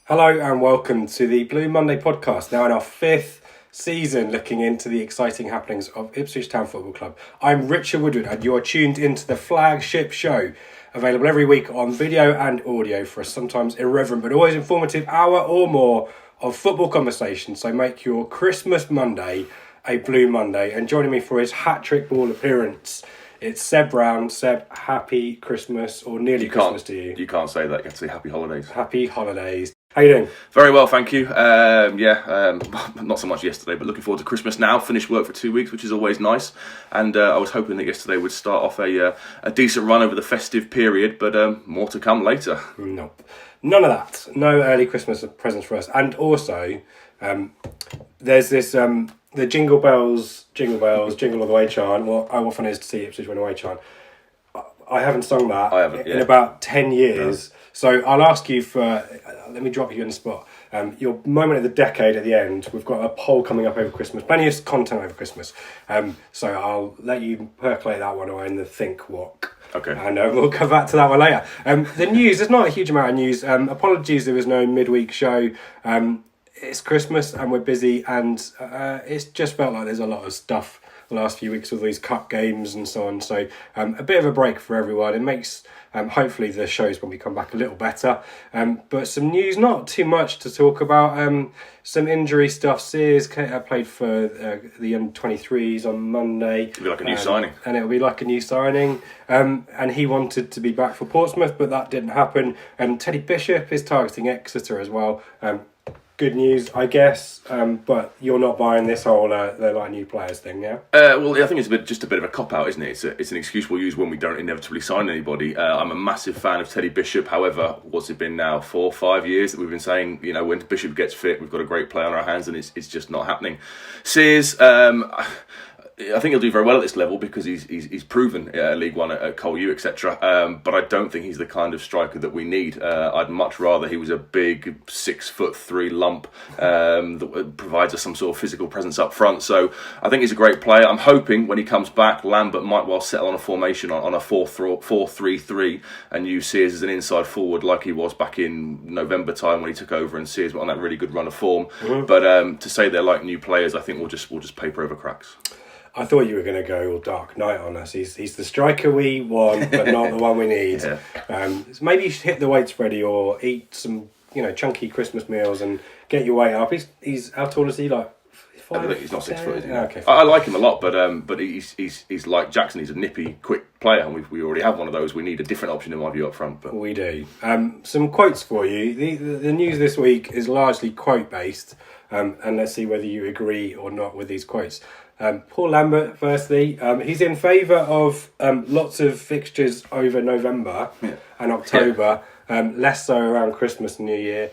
Hello and welcome to the Blue Monday podcast, now in our fifth season looking into the exciting happenings of Ipswich Town Football Club. I'm Richard Woodward and you are tuned into the flagship show, available every week on video and audio for a sometimes irreverent but always informative hour or more of football conversation. So make your Christmas Monday a Blue Monday, and joining me for his hat-trick ball appearance, it's Seb Brown. Seb, happy Christmas, or nearly Christmas to you. You can't say that, you have to say happy holidays. Happy holidays. How you doing? Very well, thank you. Not so much yesterday, but looking forward to Christmas now. Finished work for 2 weeks, which is always nice. And I was hoping that yesterday would start off a decent run over the festive period, but more to come later. Nope. None of that. No early Christmas presents for us. And also, there's this the jingle bells, jingle all the way chant. Well, how often is to see Ipswich win away chant? I haven't sung that in about 10 years. Yeah. So I'll ask you for, let me drop you in the spot. Your moment of the decade at the end. We've got a poll coming up over Christmas. Plenty of content over Christmas. So I'll let you percolate that one away in the think walk. Okay. And we'll come back to that one later. The news, there's not a huge amount of news. Apologies there was no midweek show. It's Christmas and we're busy, and it's just felt like there's a lot of stuff the last few weeks with these cup games and so on. So a bit of a break for everyone. It makes hopefully the shows when we come back a little better. But some news, not too much to talk about. Some injury stuff. Sears played for the under-23s on Monday. It'll be like a new signing. And it'll be like a new signing. And he wanted to be back for Portsmouth, but that didn't happen. Teddy Bishop is targeting Exeter as well. Good news, I guess, but you're not buying this whole they're like new players thing, yeah? Well, I think it's just a bit of a cop-out, isn't it? It's an excuse we'll use when we don't inevitably sign anybody. I'm a massive fan of Teddy Bishop. However, what's it been now, 4 or 5 years that we've been saying, when Bishop gets fit, we've got a great player on our hands, and it's just not happening. Sears, I think he'll do very well at this level because he's proven League One at Col U, etc. But I don't think he's the kind of striker that we need. I'd much rather he was a big 6'3" lump that provides us some sort of physical presence up front. So I think he's a great player. I'm hoping when he comes back, Lambert might well settle on a formation on a 4-3-3 and use Sears as an inside forward like he was back in November time when he took over and Sears went on that really good run of form. Mm-hmm. But to say they're like new players, I think we'll just paper over cracks. I thought you were going to go all Dark Knight on us. He's the striker we want, but not the one we need. Yeah. Maybe you should hit the weights, Freddie, or eat some chunky Christmas meals and get your weight up. He's how tall is he? Like 5? I think he's not 6 foot. Is he? Okay. I like him a lot, but he's like Jackson. He's a nippy, quick player, and we already have one of those. We need a different option in my view up front. But we do. Some quotes for you. The news this week is largely quote based, and let's see whether you agree or not with these quotes. Paul Lambert, firstly, he's in favour of lots of fixtures over November and October, less so around Christmas and New Year.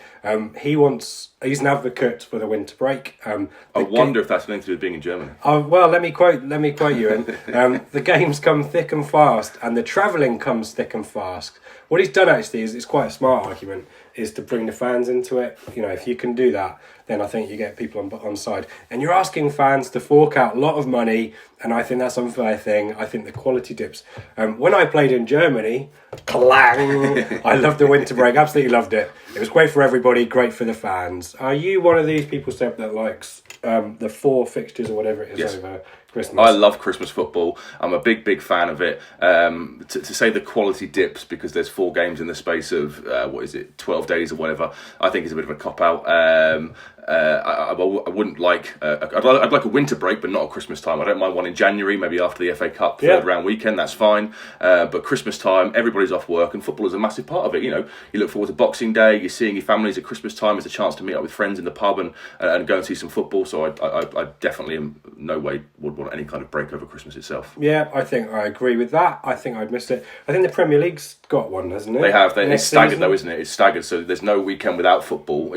He's an advocate for the winter break. I wonder if that's linked to being in Germany. Well, let me quote you. The games come thick and fast, and the travelling comes thick and fast. What he's done actually is it's quite a smart argument, is to bring the fans into it. If you can do that, then I think you get people on side. And you're asking fans to fork out a lot of money, and I think that's an unfair thing. I think the quality dips. When I played in Germany, clang! I loved the winter break, absolutely loved it. It was great for everybody, great for the fans. Are you one of these people, Seb, that likes the 4 fixtures or whatever it is over Christmas? I love Christmas football. I'm a big fan of it. To say the quality dips because there's 4 games in the space of 12 days or whatever, I think is a bit of a cop out. I wouldn't like. I'd like a winter break, but not at Christmas time. I don't mind one in January, maybe after the FA Cup third round weekend. That's fine. But Christmas time, everybody's off work, and football is a massive part of it. You look forward to Boxing Day. You're seeing your families at Christmas time. It's a chance to meet up with friends in the pub and go and see some football. So I definitely in no way would want any kind of break over Christmas itself. Yeah, I think I agree with that. I think I'd miss it. I think the Premier League's got one, hasn't it? They have. It's staggered though, isn't it? It's staggered, so there's no weekend without football.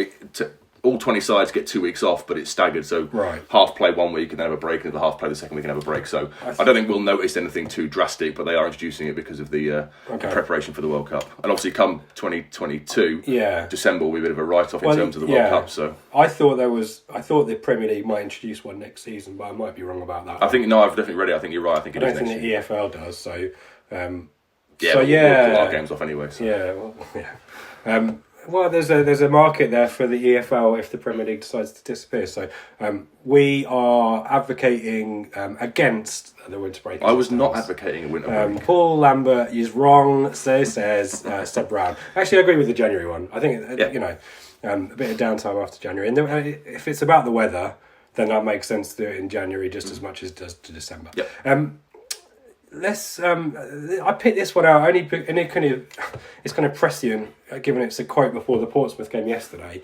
All 20 sides get 2 weeks off, but it's staggered. So half play 1 week and then have a break, and the half play the second week and have a break. So I don't think we'll notice anything too drastic, but they are introducing it because of the preparation for the World Cup. And obviously, come 2022, December will be a bit of a write-off in terms of the World Cup. So I thought the Premier League might introduce one next season, but I might be wrong about that. I've definitely read it. I think you're right. I think I don't think the EFL does. So we'll pull our games off anyway. So. Well, there's a market there for the EFL if the Premier League decides to disappear. So we are advocating against the winter break. I was not advocating a winter break. Paul Lambert is wrong. So says Seb Brown. Actually, I agree with the January one. I think a bit of downtime after January, and if it's about the weather, then that makes sense to do it in January just as much as it does to December. Yep. Let's. I picked this one out only, and it's kind of prescient, given it's a quote before the Portsmouth game yesterday,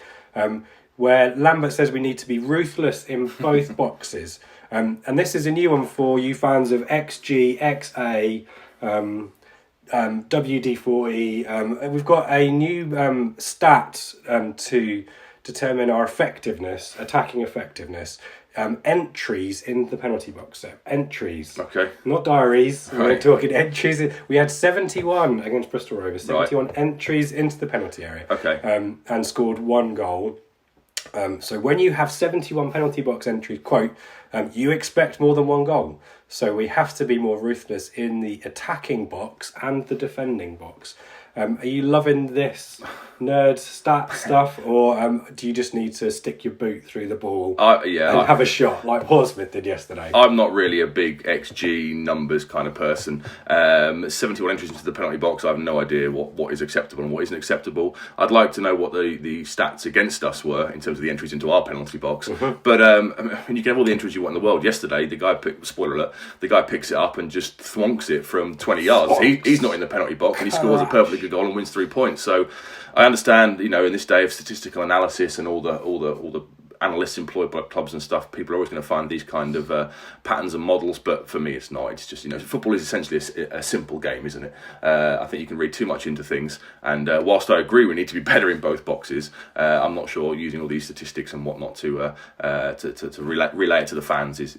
where Lambert says we need to be ruthless in both boxes, and this is a new one for you fans of XG, XA, WD40. We've got a new stat to determine our effectiveness, attacking effectiveness. Entries in the penalty box. So entries, okay, not diaries. Right. We're talking entries. We had 71 against Bristol Rovers. 71 entries into the penalty area. Okay, and scored 1 goal. So when you have 71 penalty box entries, quote, you expect more than 1 goal. So we have to be more ruthless in the attacking box and the defending box. Are you loving this nerd stat stuff, or do you just need to stick your boot through the ball and have a shot like Portsmouth did yesterday? I'm not really a big XG numbers kind of person. 71 entries into the penalty box, I have no idea what is acceptable and what isn't acceptable. I'd like to know what the stats against us were in terms of the entries into our penalty box. Mm-hmm. But when you can have all the entries you want in the world, yesterday the guy spoiler alert, the guy picks it up and just thwonks it from 20 yards. He's not in the penalty box and he scores a perfectly good goal and wins 3 points. So I understand, in this day of statistical analysis and all the analysts employed by clubs and stuff, people are always going to find these kind of patterns and models, but for me it's not. It's just, football is essentially a simple game, isn't it? I think you can read too much into things, and whilst I agree we need to be better in both boxes, I'm not sure using all these statistics and whatnot to relay it to the fans is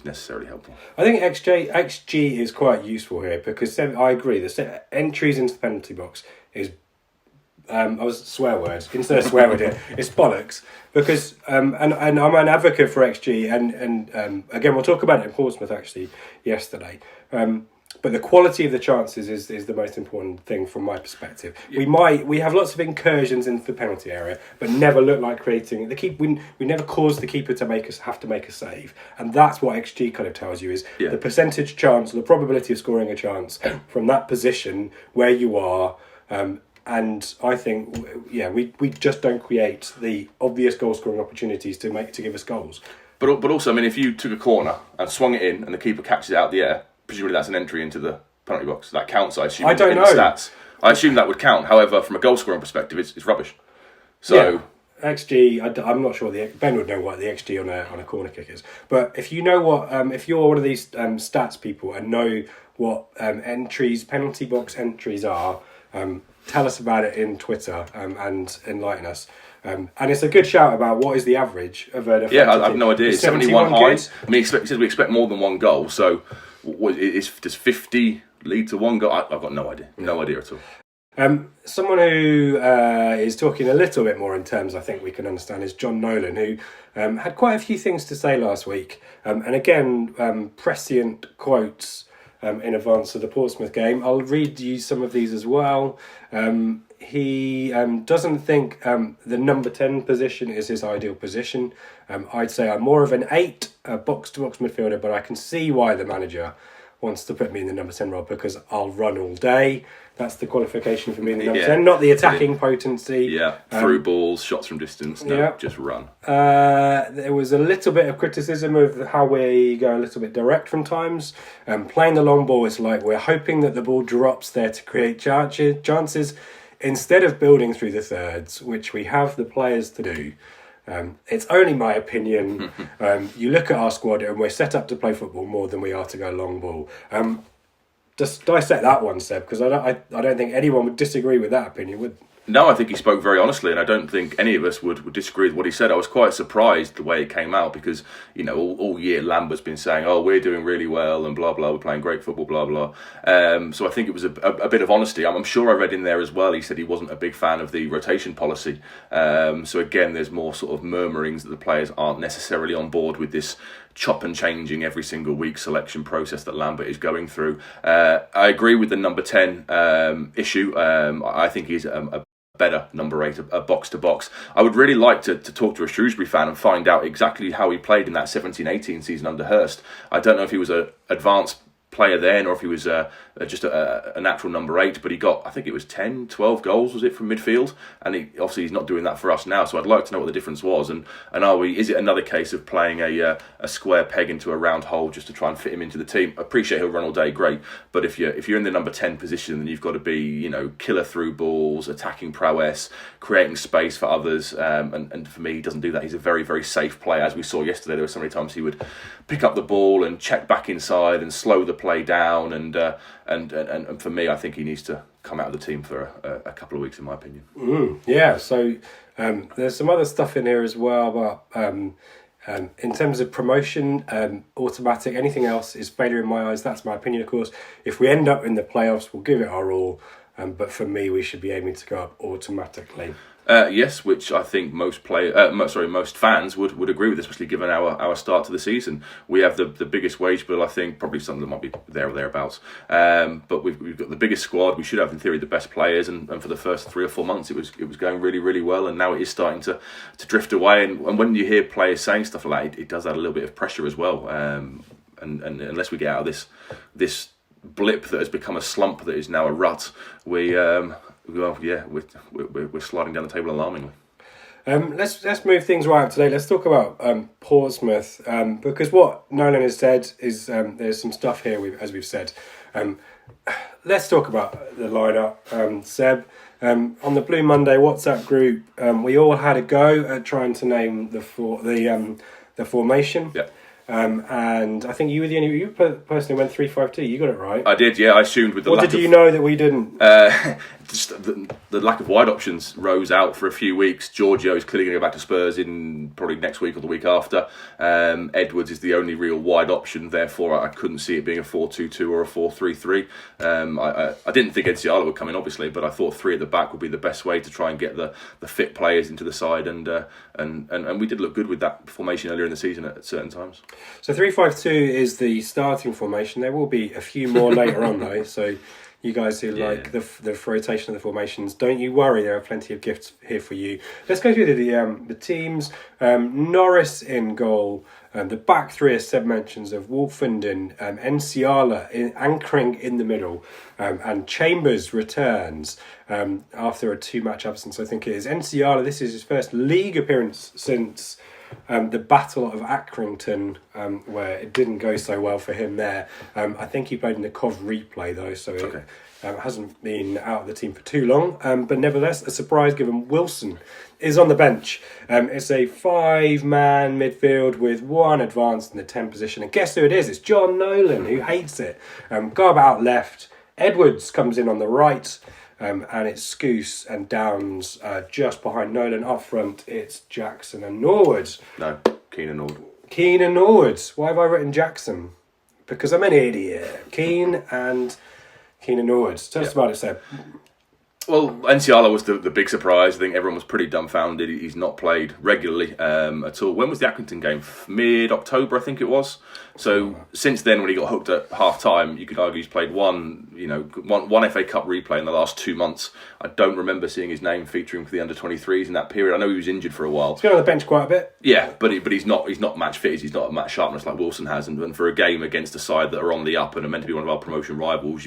necessarily helpful. I think XG is quite useful here because I agree, the entries into the penalty box is swear words instead of swear word here. It's bollocks because and I'm an advocate for XG and again we'll talk about it in Portsmouth actually yesterday. But the quality of the chances is the most important thing from my perspective. Yeah. We have lots of incursions into the penalty area, but never look like creating we never cause the keeper to have to make a save, and that's what XG kind of tells you is the percentage chance or the probability of scoring a chance from that position where you are. And I think, we just don't create the obvious goal-scoring opportunities to give us goals. But also, if you took a corner and swung it in and the keeper catches it out of the air, presumably that's an entry into the penalty box. That counts, I assume. I don't know. Stats. I assume that would count. However, from a goal-scoring perspective, it's rubbish. So XG, I'm not sure. Ben would know what the XG on a corner kick is. But if you know what, if you're one of these stats people and know what penalty box entries are. Tell us about it in Twitter and enlighten us. And it's a good shout about what is the average of a defensive I have no idea. 71 high. It says we expect more than 1 goal. So does 50 lead to 1 goal? I've got no idea. No idea at all. Someone who is talking a little bit more in terms I think we can understand is John Nolan, who had quite a few things to say last week. And again, prescient quotes in advance of the Portsmouth game. I'll read you some of these as well. He doesn't think the number 10 position is his ideal position. I'd say I'm more of an 8 box-to-box midfielder, but I can see why the manager wants to put me in the number 10 role because I'll run all day. That's the qualification for me in the number 10, not the attacking potency. Yeah, through balls, shots from distance, just run. There was a little bit of criticism of how we go a little bit direct from times. Playing the long ball is like we're hoping that the ball drops there to create chances instead of building through the thirds, which we have the players to do. It's only my opinion. You look at our squad and we're set up to play football more than we are to go long ball. Just dissect that one, Seb, because I don't think anyone would disagree with that opinion, would? No, I think he spoke very honestly, and I don't think any of us would disagree with what he said. I was quite surprised the way it came out because, all year Lambert's been saying, oh, we're doing really well and blah, blah, we're playing great football, blah, blah. So I think it was a bit of honesty. I'm sure I read in there as well, he said he wasn't a big fan of the rotation policy. So again, there's more sort of murmurings that the players aren't necessarily on board with this chop and changing every single week selection process that Lambert is going through. I agree with the number 10 issue. I think he's a better number 8, a box-to-box. I would really like to talk to a Shrewsbury fan and find out exactly how he played in that 17-18 season under Hurst. I don't know if he was an advanced player then or if he was just a natural number 8, but he got, I think it was 10, 12 goals, was it, from midfield? And obviously he's not doing that for us now, so I'd like to know what the difference was. And is it another case of playing a square peg into a round hole just to try and fit him into the team? I appreciate he'll run all day, great, but if you're in the number 10 position, then you've got to be, killer through balls, attacking prowess, creating space for others, and for me, he doesn't do that. He's a very, very safe player. As we saw yesterday, there were so many times he would pick up the ball and check back inside and slow the play down, and for me, I think he needs to come out of the team for a couple of weeks, in my opinion. Yeah, so there's some other stuff in here as well about in terms of promotion, automatic, anything else is failure in my eyes. That's my opinion, of course. If we end up in the playoffs, we'll give it our all, but for me, we should be aiming to go up automatically. Yes, which I think most fans would agree with, especially given our start to the season. We have the biggest wage bill, I think, probably something that might be there or thereabouts. But we've got the biggest squad. We should have, in theory, the best players. And for the first 3 or 4 months, it was going really, really well. And now it is starting to drift away. And when you hear players saying stuff like that, it does add a little bit of pressure as well. And unless we get out of this blip that has become a slump that is now a rut, we're sliding down the table alarmingly. Let's move things right up today. Let's talk about Portsmouth, because what Nolan has said is there's some stuff here, as we've said. Let's talk about the lineup, Seb. On the Blue Monday WhatsApp group, we all had a go at trying to name the formation. Yeah. And I think you were the only person who went 3-5-2. You got it right. I did, yeah. I assumed with the What did you know that we didn't? Just the lack of wide options rose out for a few weeks. Giorgio is clearly going to go back to Spurs in probably next week or the week after. Edwards is the only real wide option. Therefore, I couldn't see it being a 4-2-2 or a 4-3-3. I didn't think Enciala would come in, obviously, but I thought 3 at the back would be the best way to try and get the fit players into the side. And we did look good with that formation earlier in the season at certain times. So 3-5-2 is the starting formation. There will be a few more later on, though. So you guys who like the rotation of the formations, don't you worry. There are plenty of gifts here for you. Let's go through the teams. Norris in goal. The back 3, as Seb mentions, of Wolfenden, Enciala anchoring in the middle, and Chambers returns after a 2-match absence, I think it is. Enciala, this is his first league appearance since the Battle of Accrington, where it didn't go so well for him there. I think he played in the Cov replay, though, so it hasn't been out of the team for too long. But nevertheless, a surprise given Wilson is on the bench. It's a 5-man midfield with 1 advanced in the 10 position. And guess who it is? It's John Nolan, who hates it. Garb out left. Edwards comes in on the right. And it's Scouse and Downs just behind Nolan. Up front, it's Jackson and Norwood. No, Keane and Norwood. Keane and Norwood. Why have I written Jackson? Because I'm an idiot. Keane and Norwood. Tell us about it, Seb. Well, Enciala was the big surprise. I think everyone was pretty dumbfounded. He's not played regularly at all. When was the Accrington game? Mid-October, I think it was. So since then, when he got hooked at half-time, you could argue he's played one FA Cup replay in the last 2 months. I don't remember seeing his name featuring for the under-23s in that period. I know he was injured for a while. He's been on the bench quite a bit. Yeah, but he's not match fit. He's not at match sharpness like Wilson has. And for a game against a side that are on the up and are meant to be one of our promotion rivals,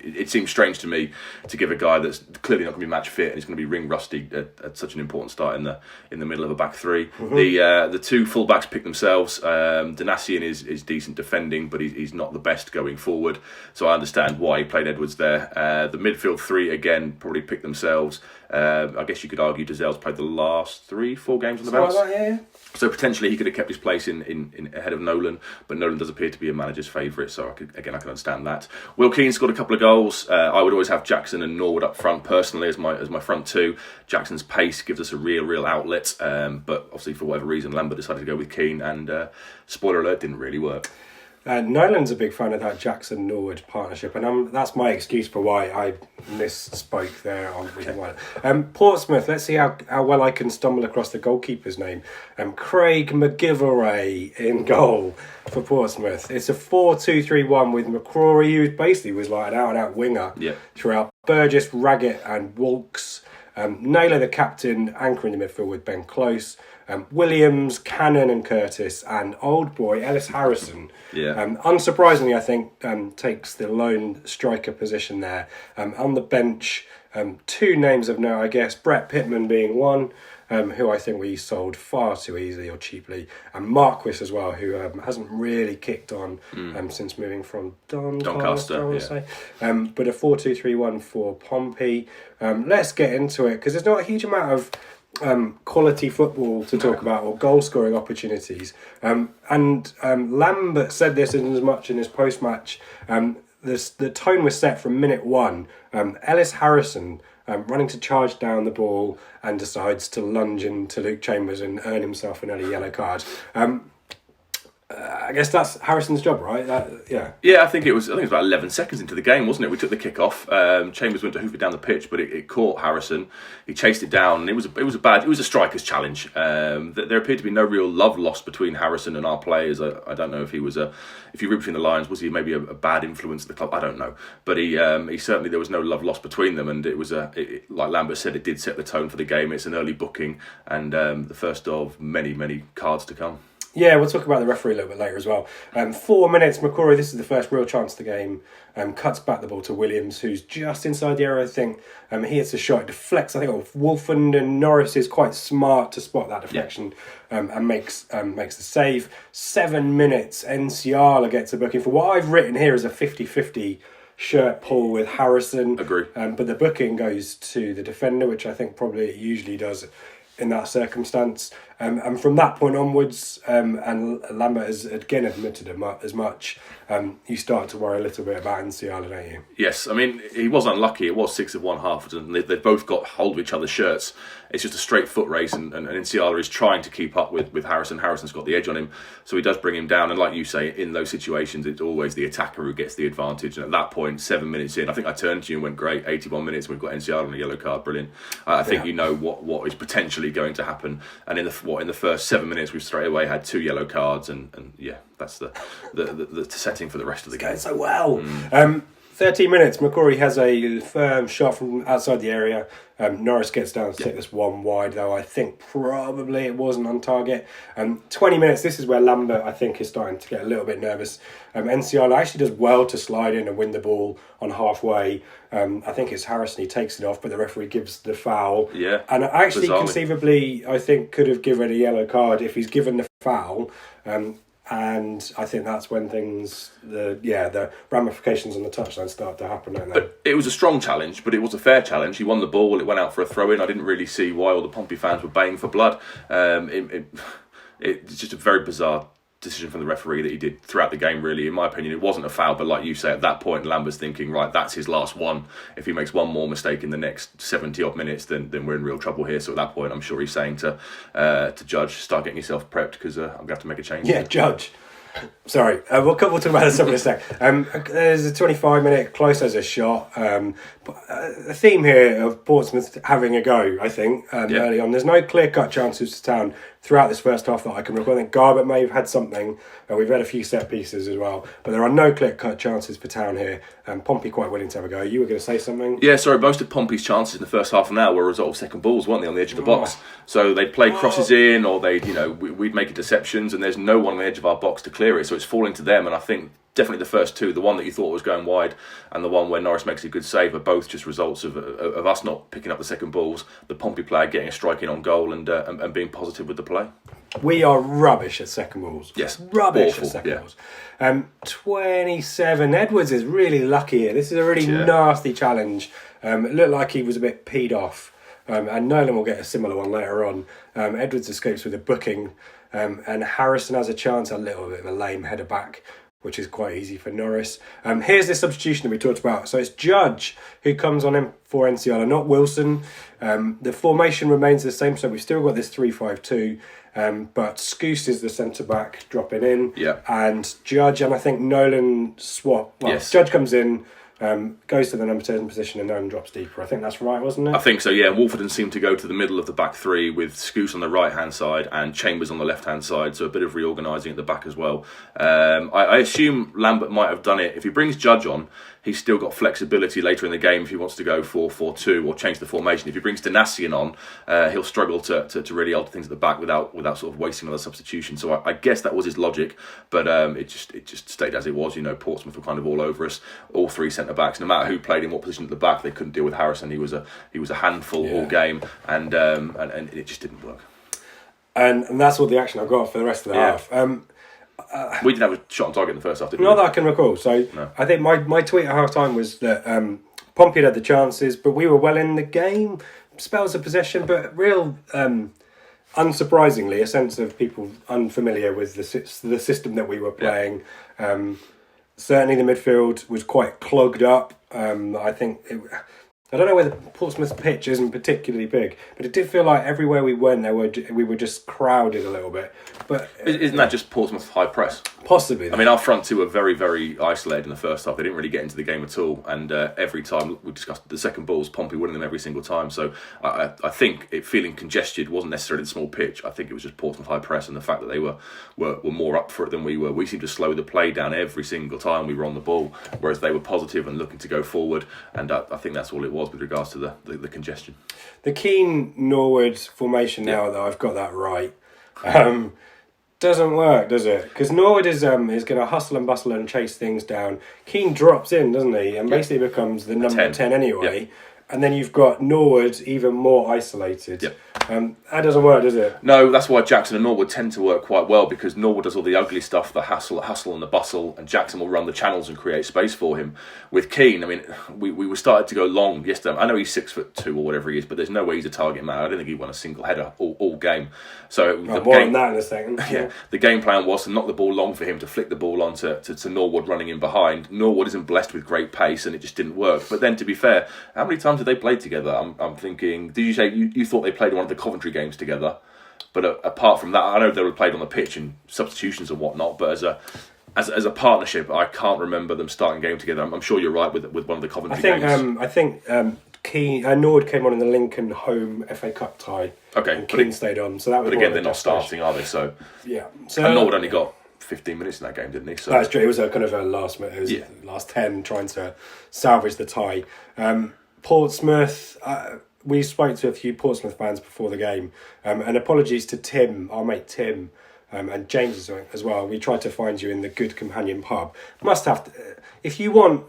it seems strange to me to give a guy that's clearly not going to be match fit and he's going to be ring rusty at such an important start in the middle of a back 3. Mm-hmm. The 2 fullbacks pick themselves. Danassian is decent defending, but he's not the best going forward. So I understand why he played Edwards there. The midfield 3 again probably pick themselves. I guess you could argue Dazell's played the last 3-4 games on the bounce. Yeah. So potentially he could have kept his place in ahead of Nolan, but Nolan does appear to be a manager's favourite, so I can understand that. Will Keane scored a couple of goals. I would always have Jackson and Norwood up front personally as my front 2. Jackson's pace gives us a real outlet, but obviously for whatever reason Lambert decided to go with Keane, and spoiler alert, didn't really work. Nolan's a big fan of that Jackson-Norwood partnership, and that's my excuse for why I misspoke there on reason why. Portsmouth, let's see how well I can stumble across the goalkeeper's name. Craig McGillivray in goal for Portsmouth. It's a 4-2-3-1 with McCrory, who basically was like an out-and-out winger throughout. Burgess, Raggett and Walks Naylor, the captain, anchoring the midfield with Ben Close. Williams, Cannon and Curtis, and old boy Ellis Harrison. Unsurprisingly, I think, takes the lone striker position there. On the bench, two names of note, I guess, Brett Pittman being one, who I think we sold far too easily or cheaply, and Marquis as well, who hasn't really kicked on since moving from Doncaster, I want to say. But a 4-2-3-1 for Pompey. Let's get into it, because there's not a huge amount of quality football to talk about, or goal scoring opportunities, and Lambert said this as much in his post-match. The tone was set from minute one. Ellis Harrison running to charge down the ball and decides to lunge into Luke Chambers and earn himself an early yellow card. I guess that's Harrison's job, right? Yeah, I think it was about 11 seconds into the game, wasn't it? We took the kick off. Chambers went to hoof it down the pitch, but it caught Harrison. He chased it down, and it was a striker's challenge. There appeared to be no real love lost between Harrison and our players. I don't know if he was if you read between the lines, was he maybe a bad influence at the club? I don't know, but he certainly, there was no love lost between them, and it was like Lambert said, it did set the tone for the game. It's an early booking, and the first of many cards to come. Yeah, we'll talk about the referee a little bit later as well. 4 minutes, McCrory, this is the first real chance of the game, cuts back the ball to Williams, who's just inside the area, I think. He hits a shot, deflects, I think, off Wolfenden, and Norris is quite smart to spot that deflection, and makes the save. 7 minutes, Nsiala gets a booking for what I've written here is a 50-50 shirt pull with Harrison. Agree. But the booking goes to the defender, which I think probably it usually does in that circumstance. And from that point onwards, and Lambert has again admitted as much, you start to worry a little bit about Nsiala, don't you? Yes, I mean, he was unlucky. It was 6 of one, half, and they both got hold of each other's shirts. It's just a straight foot race, and Nsiala is trying to keep up with Harrison. Harrison's got the edge on him, so he does bring him down. And like you say, in those situations, it's always the attacker who gets the advantage. And at that point, 7 minutes in, I think I turned to you and went, great, 81 minutes, we've got Nsiala on a yellow card, brilliant. I think you know what is potentially going to happen. And in the first 7 minutes, we've straight away had 2 yellow cards, and that's the setting for the rest of the game. It's going so well. 13 minutes, McCrory has a firm shot from outside the area. Norris gets down to take this one wide, though I think probably it wasn't on target. 20 minutes, this is where Lambert, I think, is starting to get a little bit nervous. Nsiala actually does well to slide in and win the ball on halfway. I think it's Harrison, he takes it off, but the referee gives the foul. Yeah, and actually, bizarrely, conceivably, I think could have given a yellow card if he's given the foul. And I think that's when the ramifications on the touchline start to happen, don't they? But it was a strong challenge, but it was a fair challenge. He won the ball, it went out for a throw-in. I didn't really see why all the Pompey fans were baying for blood. It's just a very bizarre decision from the referee that he did throughout the game, really. In my opinion, it wasn't a foul, but like you say, at that point, Lambert's thinking, right, that's his last one. If he makes one more mistake in the next 70-odd minutes, then we're in real trouble here. So at that point, I'm sure he's saying to Judge, start getting yourself prepped, because I'm going to have to make a change. Yeah, Judge. Sorry, we'll talk about this in a sec. There's a 25-minute close as a shot. The theme here of Portsmouth having a go, I think, early on. There's no clear-cut chances to Town throughout this first half that I can recall. I think Garbutt may have had something. We've had a few set pieces as well. But there are no clear-cut chances for Town here. Pompey quite willing to have a go. You were going to say something? Yeah, sorry, most of Pompey's chances in the first half an hour were a result of second balls, weren't they, on the edge of the box? So they'd play crosses in, or we'd make interceptions, and there's no one on the edge of our box to clear it. So it's falling to them, and I think definitely the first two, the one that you thought was going wide and the one where Norris makes a good save, are both just results of us not picking up the second balls, the Pompey player getting a strike in on goal and being positive with the play. We are rubbish at second balls. Yes. Rubbish awful, at second balls. 27. Edwards is really lucky here. This is a really nasty challenge. It looked like he was a bit peed off. And Nolan will get a similar one later on. Edwards escapes with a booking. And Harrison has a chance, a little bit of a lame header back, which is quite easy for Norris. Here's the substitution that we talked about. So it's Judge who comes on in for Nsiala, not Wilson. The formation remains the same, so we've still got this 3-5-2. But Scouse is the centre-back dropping in. Yeah. And Judge, and I think Nolan swap. Well, yes. Judge comes in, goes to the number 10 position and then drops deeper. I think that's right, wasn't it? I think so, yeah. Wolverton seemed to go to the middle of the back three with Scoot on the right-hand side and Chambers on the left-hand side, so a bit of reorganising at the back as well. I assume Lambert might have done it. If he brings Judge on, he's still got flexibility later in the game if he wants to go 4-4-2 or change the formation. If he brings Danassian on, he'll struggle to really alter things at the back without sort of wasting another substitution. So I guess that was his logic, but it just stayed as it was. Portsmouth were kind of all over us. All three centre backs, no matter who played in what position at the back, they couldn't deal with Harrison. He was a handful all game, and it just didn't work. And that's all the action I got for the rest of the half. We didn't have a shot on target in the first half, did we? Not that I can recall. So no. I think my tweet at half time was that Pompey had the chances, but we were well in the game. Spells of possession, but real unsurprisingly, a sense of people unfamiliar with the system that we were playing. Certainly the midfield was quite clogged up. I think I don't know whether Portsmouth's pitch isn't particularly big, but it did feel like everywhere we went, we were just crowded a little bit. But isn't that just Portsmouth's high press? Possibly. I mean, our front two were very, very isolated in the first half. They didn't really get into the game at all, and every time we discussed the second balls, Pompey winning them every single time. So I think it feeling congested wasn't necessarily the small pitch. I think it was just Portsmouth high press and the fact that they were more up for it than we were. We seemed to slow the play down every single time we were on the ball, whereas they were positive and looking to go forward. And I think that's all it was with regards to the congestion. The Keane Norwood formation now that I've got that right. Doesn't work, does it? Because Norwood is going to hustle and bustle and chase things down. Keane drops in, doesn't he? And basically becomes the number 10 anyway. Yep. And then you've got Norwood even more isolated. Yep. That doesn't work, does it? No, that's why Jackson and Norwood tend to work quite well, because Norwood does all the ugly stuff, the hustle and the bustle, and Jackson will run the channels and create space for him. With Keane, I mean, we were started to go long yesterday. I know he's 6'2" or whatever he is, but there's no way he's a target man. I don't think he won a single header all game. So more than that in a second. Yeah, the game plan was to knock the ball long for him, to flick the ball on to Norwood running in behind. Norwood isn't blessed with great pace, and it just didn't work. But then, to be fair, how many times did they play together? I'm thinking, did you say you thought they played one of the Coventry games together? But apart from that, I know they were played on the pitch in substitutions and whatnot, but as a partnership, I can't remember them starting a game together. I'm sure you're right with one of the Coventry games. I think Norwood came on in the Lincoln home FA Cup tie. Okay, and Keane stayed on. So that was. But again, they're not starting, are they? So yeah. And Norwood only got 15 minutes in that game, didn't he? So that's true. It was a kind of a last minute. It was last 10 trying to salvage the tie. Portsmouth. We spoke to a few Portsmouth fans before the game, and apologies to Tim, our mate Tim, and James as well. We tried to find you in the Good Companion pub. Must have to, if you want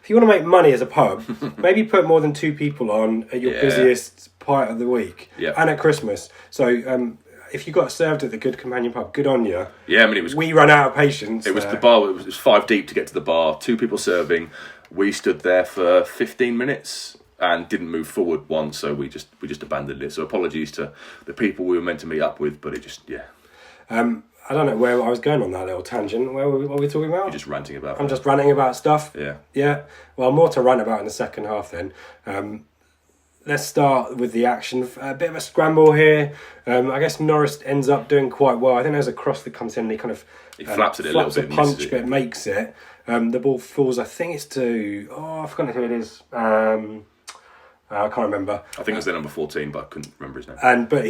to make money as a pub, maybe put more than 2 people on at your busiest part of the week and at Christmas. So if you got served at the Good Companion pub, good on you. Yeah, I mean, it was. We ran out of patience. It was the bar. It was 5 deep to get to the bar. 2 people serving. We stood there for 15 minutes. And didn't move forward once, so we just abandoned it. So apologies to the people we were meant to meet up with, but it just I don't know where I was going on that little tangent. What were we talking about? You're just ranting about. I'm just ranting about stuff. Yeah. Well, more to rant about in the second half then. Let's start with the action. A bit of a scramble here. I guess Norris ends up doing quite well. I think there's a cross that comes in and he kind of flaps it a little bit. Punch, but makes it. The ball falls. I think it's to. I've forgotten who it is. I can't remember. I think it was the number 14, but I couldn't remember his name. But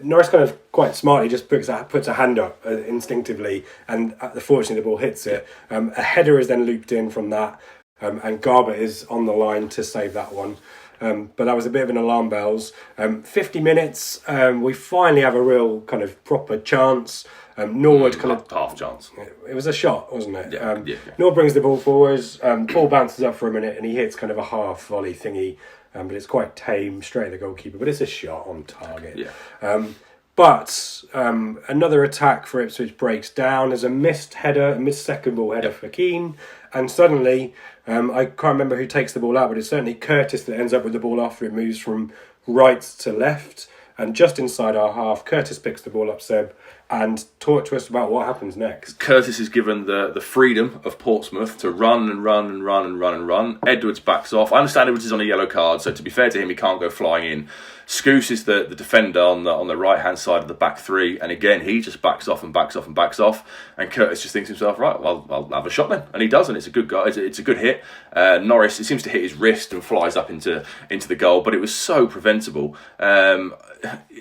Norris kind of quite smartly just puts a hand up instinctively, and fortunately the ball hits it. A header is then looped in from that, and Garbutt is on the line to save that one. But that was a bit of an alarm bells. 50 minutes, we finally have a real kind of proper chance. Norwood kind of half chance. It was a shot, wasn't it? Yeah. Norwood brings the ball forwards. Ball bounces up for a minute, and he hits kind of a half volley thingy. But it's quite tame, straight at the goalkeeper. But it's a shot on target. Yeah. But another attack for Ipswich breaks down. There's a missed second ball header for Keane, and suddenly I can't remember who takes the ball out, but it's certainly Curtis that ends up with the ball after it moves from right to left. And just inside our half, Curtis picks the ball up, Seb, and talk to us about what happens next. Curtis is given the freedom of Portsmouth to run and run and run and run and run. Edwards backs off. I understand Edwards is on a yellow card, so to be fair to him, he can't go flying in. Scouse is the defender on the right hand side of the back three, and again he just backs off and backs off and backs off. And Curtis just thinks to himself, right, well, I'll have a shot then, and he does, and it's a good goal. It's a good hit. Norris, it seems to hit his wrist and flies up into the goal, but it was so preventable.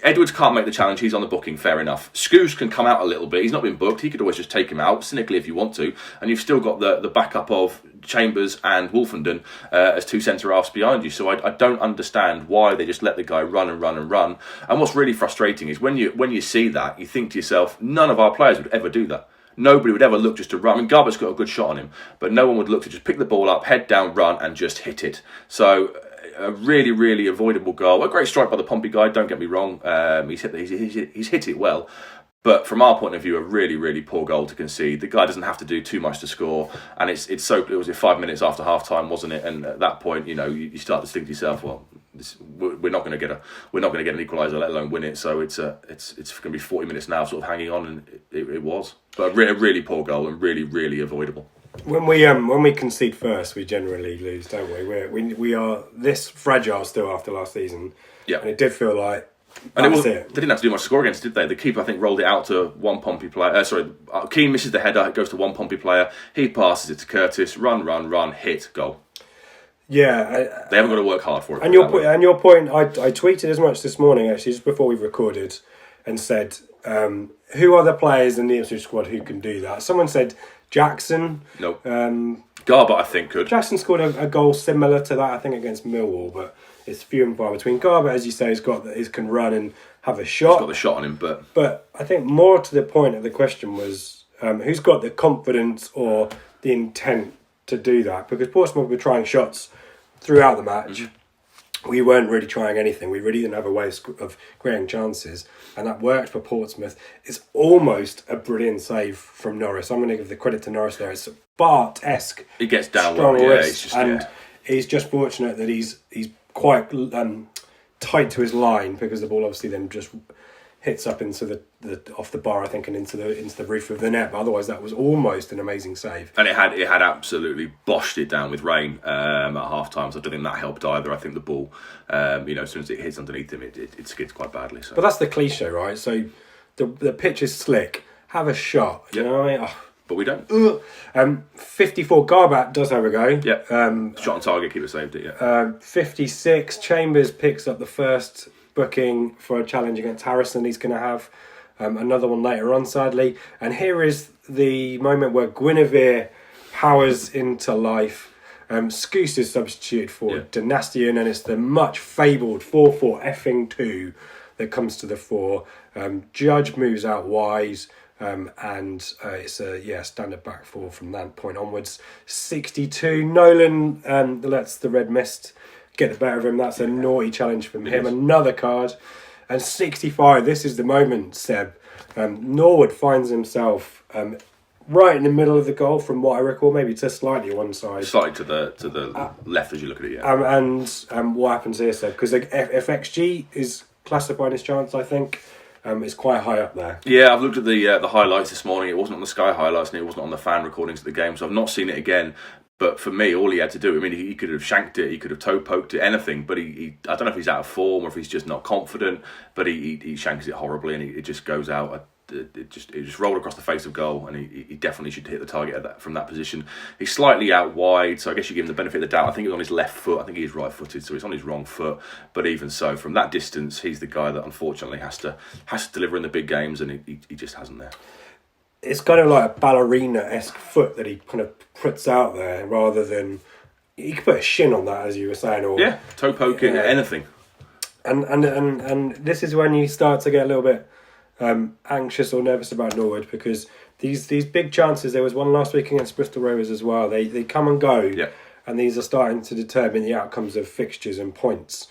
Edwards can't make the challenge. He's on the booking, fair enough. Scouse can come out a little bit. He's not been booked. He could always just take him out cynically if you want to, and you've still got the backup of Chambers and Wolfenden as two centre-halves behind you. So I don't understand why they just let the guy run and run and run. And what's really frustrating is when you see that, you think to yourself, none of our players would ever do that. Nobody would ever look just to run. I mean, Garbutt's got a good shot on him, but no one would look to just pick the ball up, head down, run, and just hit it. So a really, really avoidable goal. A great strike by the Pompey guy, don't get me wrong. He's hit it well. But from our point of view, a really, really poor goal to concede. The guy doesn't have to do too much to score, and it was 5 minutes after half time, wasn't it? And at that point, you start to think to yourself, well, we're not going to get an equaliser, let alone win it. So it's going to be 40 minutes now, sort of hanging on, and it was. But a really poor goal and really, really avoidable. When we concede first, we generally lose, don't we? We are this fragile still after last season. Yeah, and it did feel like. And they didn't have to do much score against, did they? The keeper, I think, rolled it out to one Pompey player. Keane misses the header. It goes to one Pompey player. He passes it to Curtis. Run, hit, goal. Yeah, they haven't got to work hard for it. And your point, I tweeted as much this morning actually, just before we recorded, and said, who are the players in the Ipswich squad who can do that? Someone said Jackson. No. Garbutt, I think, could. Jackson scored a goal similar to that, I think, against Millwall, but it's few and far between. Garbutt, as you say, can run and have a shot. He's got the shot on him, but I think more to the point of the question was who's got the confidence or the intent to do that? Because Portsmouth were trying shots throughout the match. Mm-hmm. We weren't really trying anything. We really didn't have a way of creating chances, and that worked for Portsmouth. It's almost a brilliant save from Norris. I'm going to give the credit to Norris there. It's Bart-esque. He gets down strong well, wrist, he's just fortunate that he's quite tight to his line, because the ball obviously then just hits up into the off the bar, I think, and into the roof of the net. But otherwise, that was almost an amazing save. And it had absolutely boshed it down with rain at half time. So I don't think that helped either. I think the ball, as soon as it hits underneath him, it skids quite badly. So. But that's the cliche, right? So the pitch is slick. Have a shot. You know what I mean? Oh. But we don't. 54, Garbutt does have a go. Yeah. Shot on target, keeper saved it, 56, Chambers picks up the first booking for a challenge against Harrison. He's going to have another one later on, sadly. And here is the moment where Guinevere powers into life. Scouse is substituted for Dynastian, and it's the much fabled 4-4 effing 2 that comes to the fore. Judge moves out wide. And it's a standard back four from that point onwards. 62, Nolan lets the red mist get the better of him. That's a naughty challenge from him. Another card. And 65, this is the moment, Seb. Norwood finds himself right in the middle of the goal, from what I recall, maybe to slightly one side. Slightly to the left as you look at it, And what happens here, Seb? Because if XG is classifying his chance, I think. It's quite high up there. Yeah, I've looked at the highlights this morning. It wasn't on the Sky highlights, and it wasn't on the fan recordings of the game, so I've not seen it again. But for me, all he had to do, he could have shanked it, he could have toe poked it, anything. But he I don't know if he's out of form or if he's just not confident. But he shanks it horribly, and it just goes out. It just rolled across the face of goal, and he definitely should hit the target from that position. He's slightly out wide, so I guess you give him the benefit of the doubt. I think it's on his left foot. I think he is right-footed, so it's on his wrong foot. But even so, from that distance, he's the guy that unfortunately has to deliver in the big games, and he just hasn't there. It's kind of like a ballerina-esque foot that he kind of puts out there, rather than you could put a shin on that, as you were saying, or toe poking, anything. And this is when you start to get a little bit anxious or nervous about Norwood, because these big chances, there was one last week against Bristol Rovers as well, they come and go, and these are starting to determine the outcomes of fixtures and points.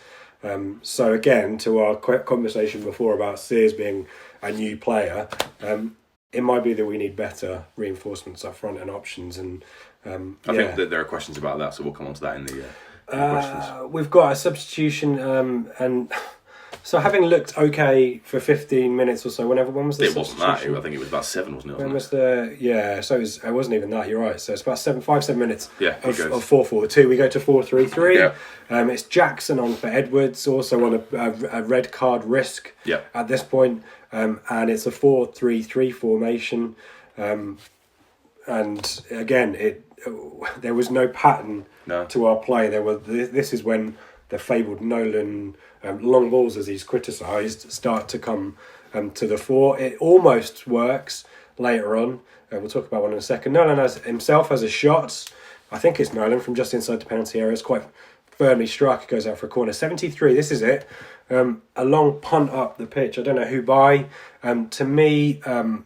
So again, to our conversation before about Sears being a new player, it might be that we need better reinforcements up front and options. And I think that there are questions about that, so we'll come on to that in the questions. We've got a substitution, and So having looked okay for 15 minutes or so, when was the It wasn't that. substitution? I think it was about 7, wasn't it? When was so it wasn't even that. You're right. So it's about 7 minutes of 4-4-2. We go to 4-3-3. Yeah. It's Jackson on for Edwards, also on a red card risk. Yeah. At this point, and it's a 4-3-3 formation. And again, there was no pattern to our play. This is when the fabled Nolan long balls, as he's criticised, start to come to the fore. It almost works later on. We'll talk about one in a second. Nolan himself has a shot. I think it's Nolan from just inside the penalty area. It's quite firmly struck. It goes out for a corner. 73. This is it. A long punt up the pitch. I don't know who by. To me,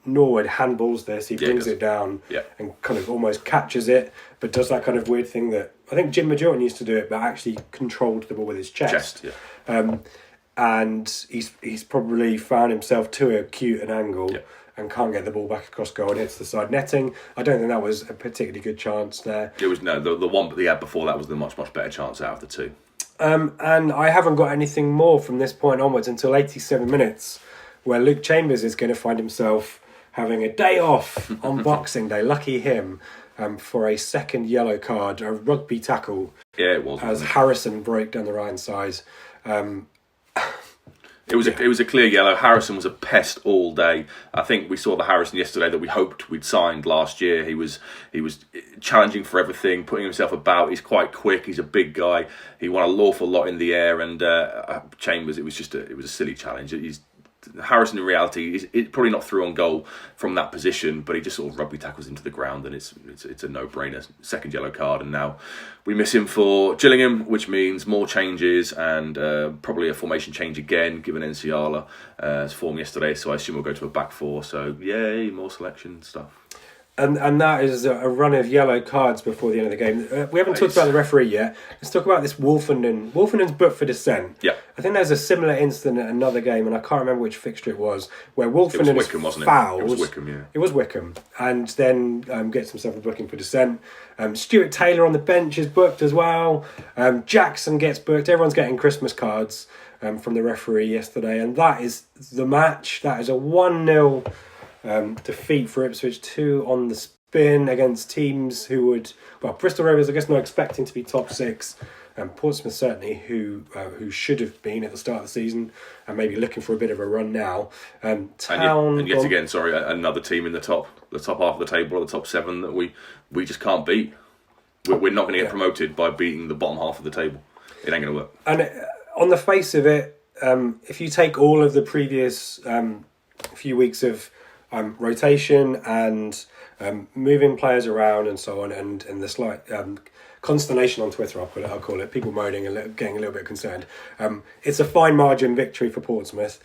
Norwood handballs this. He brings it down and kind of almost catches it, but does that kind of weird thing that I think Jim Majorcan used to do it, but actually controlled the ball with his chest. And he's probably found himself too acute an angle and can't get the ball back across goal and hits the side netting. I don't think that was a particularly good chance there. It was the one that he had before that was the much better chance out of the two. And I haven't got anything more from this point onwards until 87 minutes, where Luke Chambers is going to find himself having a day off on Boxing Day. Lucky him, for a second yellow card, a rugby tackle. Yeah, it was. As Harrison broke down the right side. It was a clear yellow. Harrison was a pest all day. I think we saw the Harrison yesterday that we hoped we'd signed last year. He was challenging for everything, putting himself about. He's quite quick. He's a big guy. He won an awful lot in the air. And Chambers, it was a silly challenge. Harrison, in reality, is probably not through on goal from that position, but he just sort of rugby tackles into the ground, and it's a no-brainer. Second yellow card, and now we miss him for Gillingham, which means more changes and probably a formation change again, given Nsiala form yesterday. So I assume we'll go to a back four. So yay, more selection stuff. And that is a run of yellow cards before the end of the game. We haven't talked about the referee yet. Let's talk about this Wolfenden. Wolfenden's booked for dissent. Yeah. I think there's a similar incident at another game, and I can't remember which fixture it was, where Wolfenden was Wickham, wasn't it? fouls. It was Wickham, yeah. It was Wickham. And then gets himself a booking for dissent. Stuart Taylor on the bench is booked as well. Jackson gets booked. Everyone's getting Christmas cards from the referee yesterday. And that is the match. That is a 1-0... defeat for Ipswich, 2 on the spin against teams who would... Well, Bristol Rovers, I guess, not expecting to be top 6. Portsmouth, certainly, who should have been at the start of the season and maybe looking for a bit of a run now. Town... And yet again, another team in the top half of the table, or the top 7, that we just can't beat. We're not going to get promoted by beating the bottom half of the table. It ain't going to work. And on the face of it, if you take all of the previous few weeks of... rotation and moving players around and so on, and the slight consternation on Twitter, I'll call it, people moaning and getting a little bit concerned. It's a fine margin victory for Portsmouth.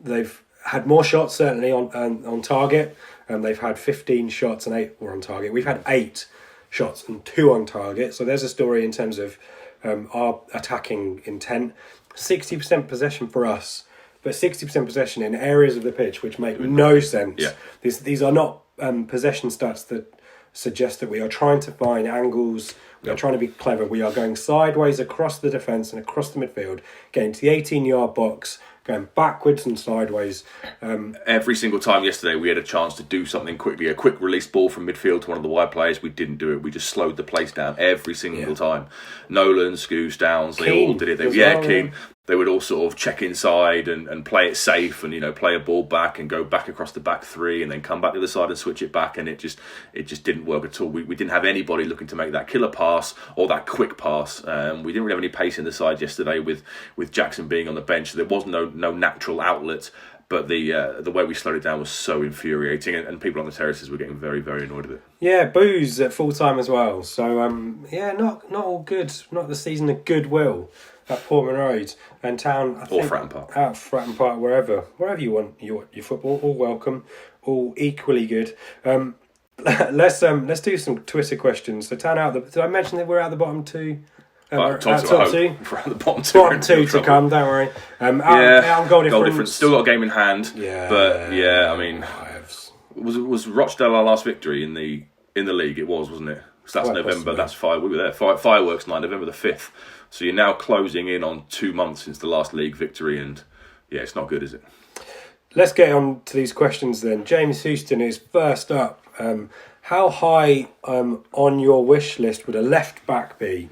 They've had more shots certainly on target. They've had 15 shots and 8 were on target. We've had 8 shots and 2 on target. So there's a story in terms of our attacking intent. 60% possession for us. But 60% possession in areas of the pitch which make no sense. Yeah. These are not possession stats that suggest that we are trying to find angles, we are trying to be clever, we are going sideways across the defence and across the midfield, getting to the 18-yard box, going backwards and sideways. Every single time yesterday we had a chance to do something quickly, a quick release ball from midfield to one of the wide players. We didn't do it. We just slowed the place down every single time. Nolan, Scoos, Downs, they all did it. Keane. They would all sort of check inside and play it safe and, play a ball back and go back across the back 3 and then come back to the other side and switch it back, and it just didn't work at all. We didn't have anybody looking to make that killer pass or that quick pass. We didn't really have any pace in the side yesterday with Jackson being on the bench. There was no natural outlet, but the way we slowed it down was so infuriating, and people on the terraces were getting very, very annoyed with it. Yeah, boos at full time as well. So, not all good. Not the season of goodwill at Portman Road and Town, I think, Fratton Park. At Fratton Park, wherever you want your football, all welcome, all equally good. Let's do some Twitter questions. So Town did I mention that we're at the bottom 2? Top 2. We're at the bottom 2. Bottom 2 to come. Don't worry. Out goal difference. Still got a game in hand. Yeah, but I mean, was Rochdale our last victory in the league? It was, wasn't it? So that's November. Possibly. That's we were there. Fireworks night, November the 5th. So you're now closing in on 2 months since the last league victory, and yeah, it's not good, is it? Let's get on to these questions then. James Houston is first up. How high on your wish list would a left back be?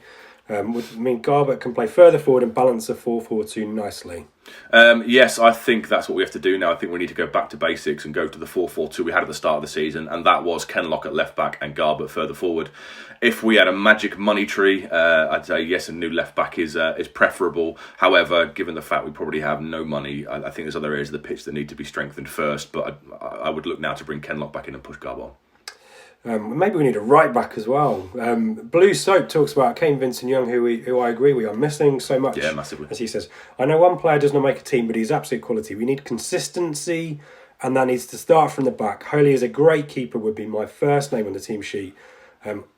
Would mean Garbett can play further forward and balance the 4-4-2 nicely. Yes, I think that's what we have to do now. I think we need to go back to basics and go to the 4-4-2 we had at the start of the season, and that was Kenlock at left back and Garbett further forward. If we had a magic money tree, I'd say yes, a new left back is preferable. However, given the fact we probably have no money, I think there's other areas of the pitch that need to be strengthened first. But I would look now to bring Kenlock back in and push Garbett on. Maybe we need a right back as well. Blue Soap talks about Kane Vincent-Young, who I agree we are missing so much. Yeah, massively. As he says, I know one player does not make a team, but he's absolute quality. We need consistency, and that needs to start from the back. Holy is a great keeper, would be my first name on the team sheet.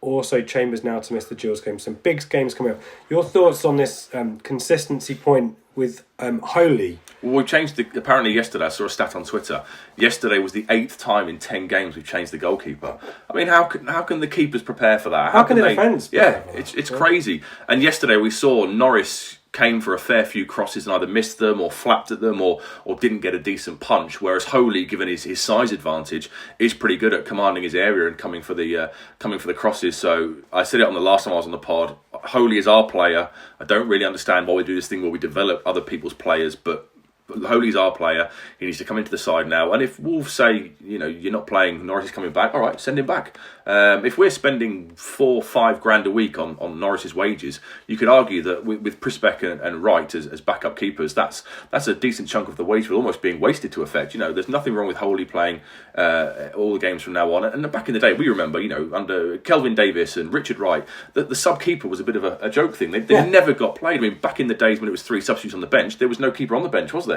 Also, Chambers now to miss the Gills game. Some big games coming up. Your thoughts on this consistency point with Holy? Well, we changed apparently yesterday, I saw a stat on Twitter. Yesterday was the 8th time in 10 games we've changed the goalkeeper. I mean, how can the keepers prepare for that? How can the defence prepare for that? It's crazy. And yesterday we saw Norris came for a fair few crosses and either missed them or flapped at them or didn't get a decent punch, whereas Holy, given his size advantage, is pretty good at commanding his area and coming for the crosses. So I said it on the last time I was on the pod, Holy is our player. I don't really understand why we do this thing where we develop other people's players, but Holy's our player. He needs to come into the side now. And if Wolves say, you're not playing, Norris is coming back, all right, send him back. If we're spending 4-5 grand a week on Norris's wages, you could argue that with Prisbeck and Wright as backup keepers, that's a decent chunk of the wage almost being wasted to effect. There's nothing wrong with Holy playing all the games from now on. And back in the day, we remember, under Kelvin Davis and Richard Wright, the sub keeper was a bit of a joke thing. They never got played. I mean, back in the days when it was 3 substitutes on the bench, there was no keeper on the bench, was there?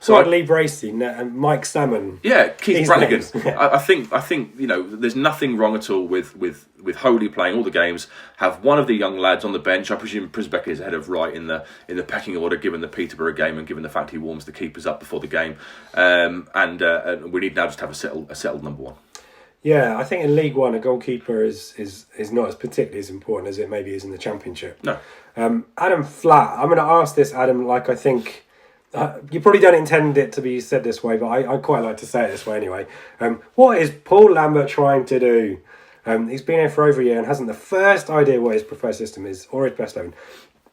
So Lee Bracey and Mike Salmon. Yeah, Keith Brannigan. I think there's nothing wrong at all with Holy playing all the games. Have one of the young lads on the bench. I presume Prisbeck is ahead of Wright in the pecking order, given the Peterborough game and given the fact he warms the keepers up before the game. And we need now just to have a settled number one. Yeah, I think in League One a goalkeeper is not as particularly as important as it maybe is in the Championship. No. Adam Flatt. I'm going to ask this, Adam. Like I think. You probably don't intend it to be said this way, but I quite like to say it this way anyway. What is Paul Lambert trying to do? He's been here for over a year and hasn't the first idea what his preferred system is or his best 11.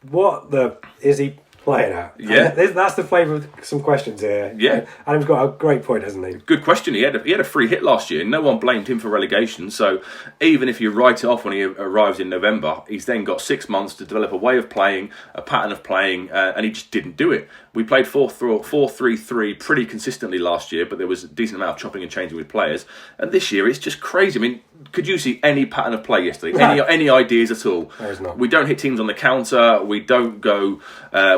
What is he playing at? Yeah, that's the flavour of some questions here. Yeah, Adam's got a great point, hasn't he? Good question. He had a free hit last year. No one blamed him for relegation. So even if you write it off when he arrives in November, he's then got 6 months to develop a way of playing, a pattern of playing, and he just didn't do it. We played 4-3-3 pretty consistently last year, but there was a decent amount of chopping and changing with players. And this year, it's just crazy. I mean, could you see any pattern of play yesterday? No. Any ideas at all? There is not. We don't hit teams on the counter. We don't go.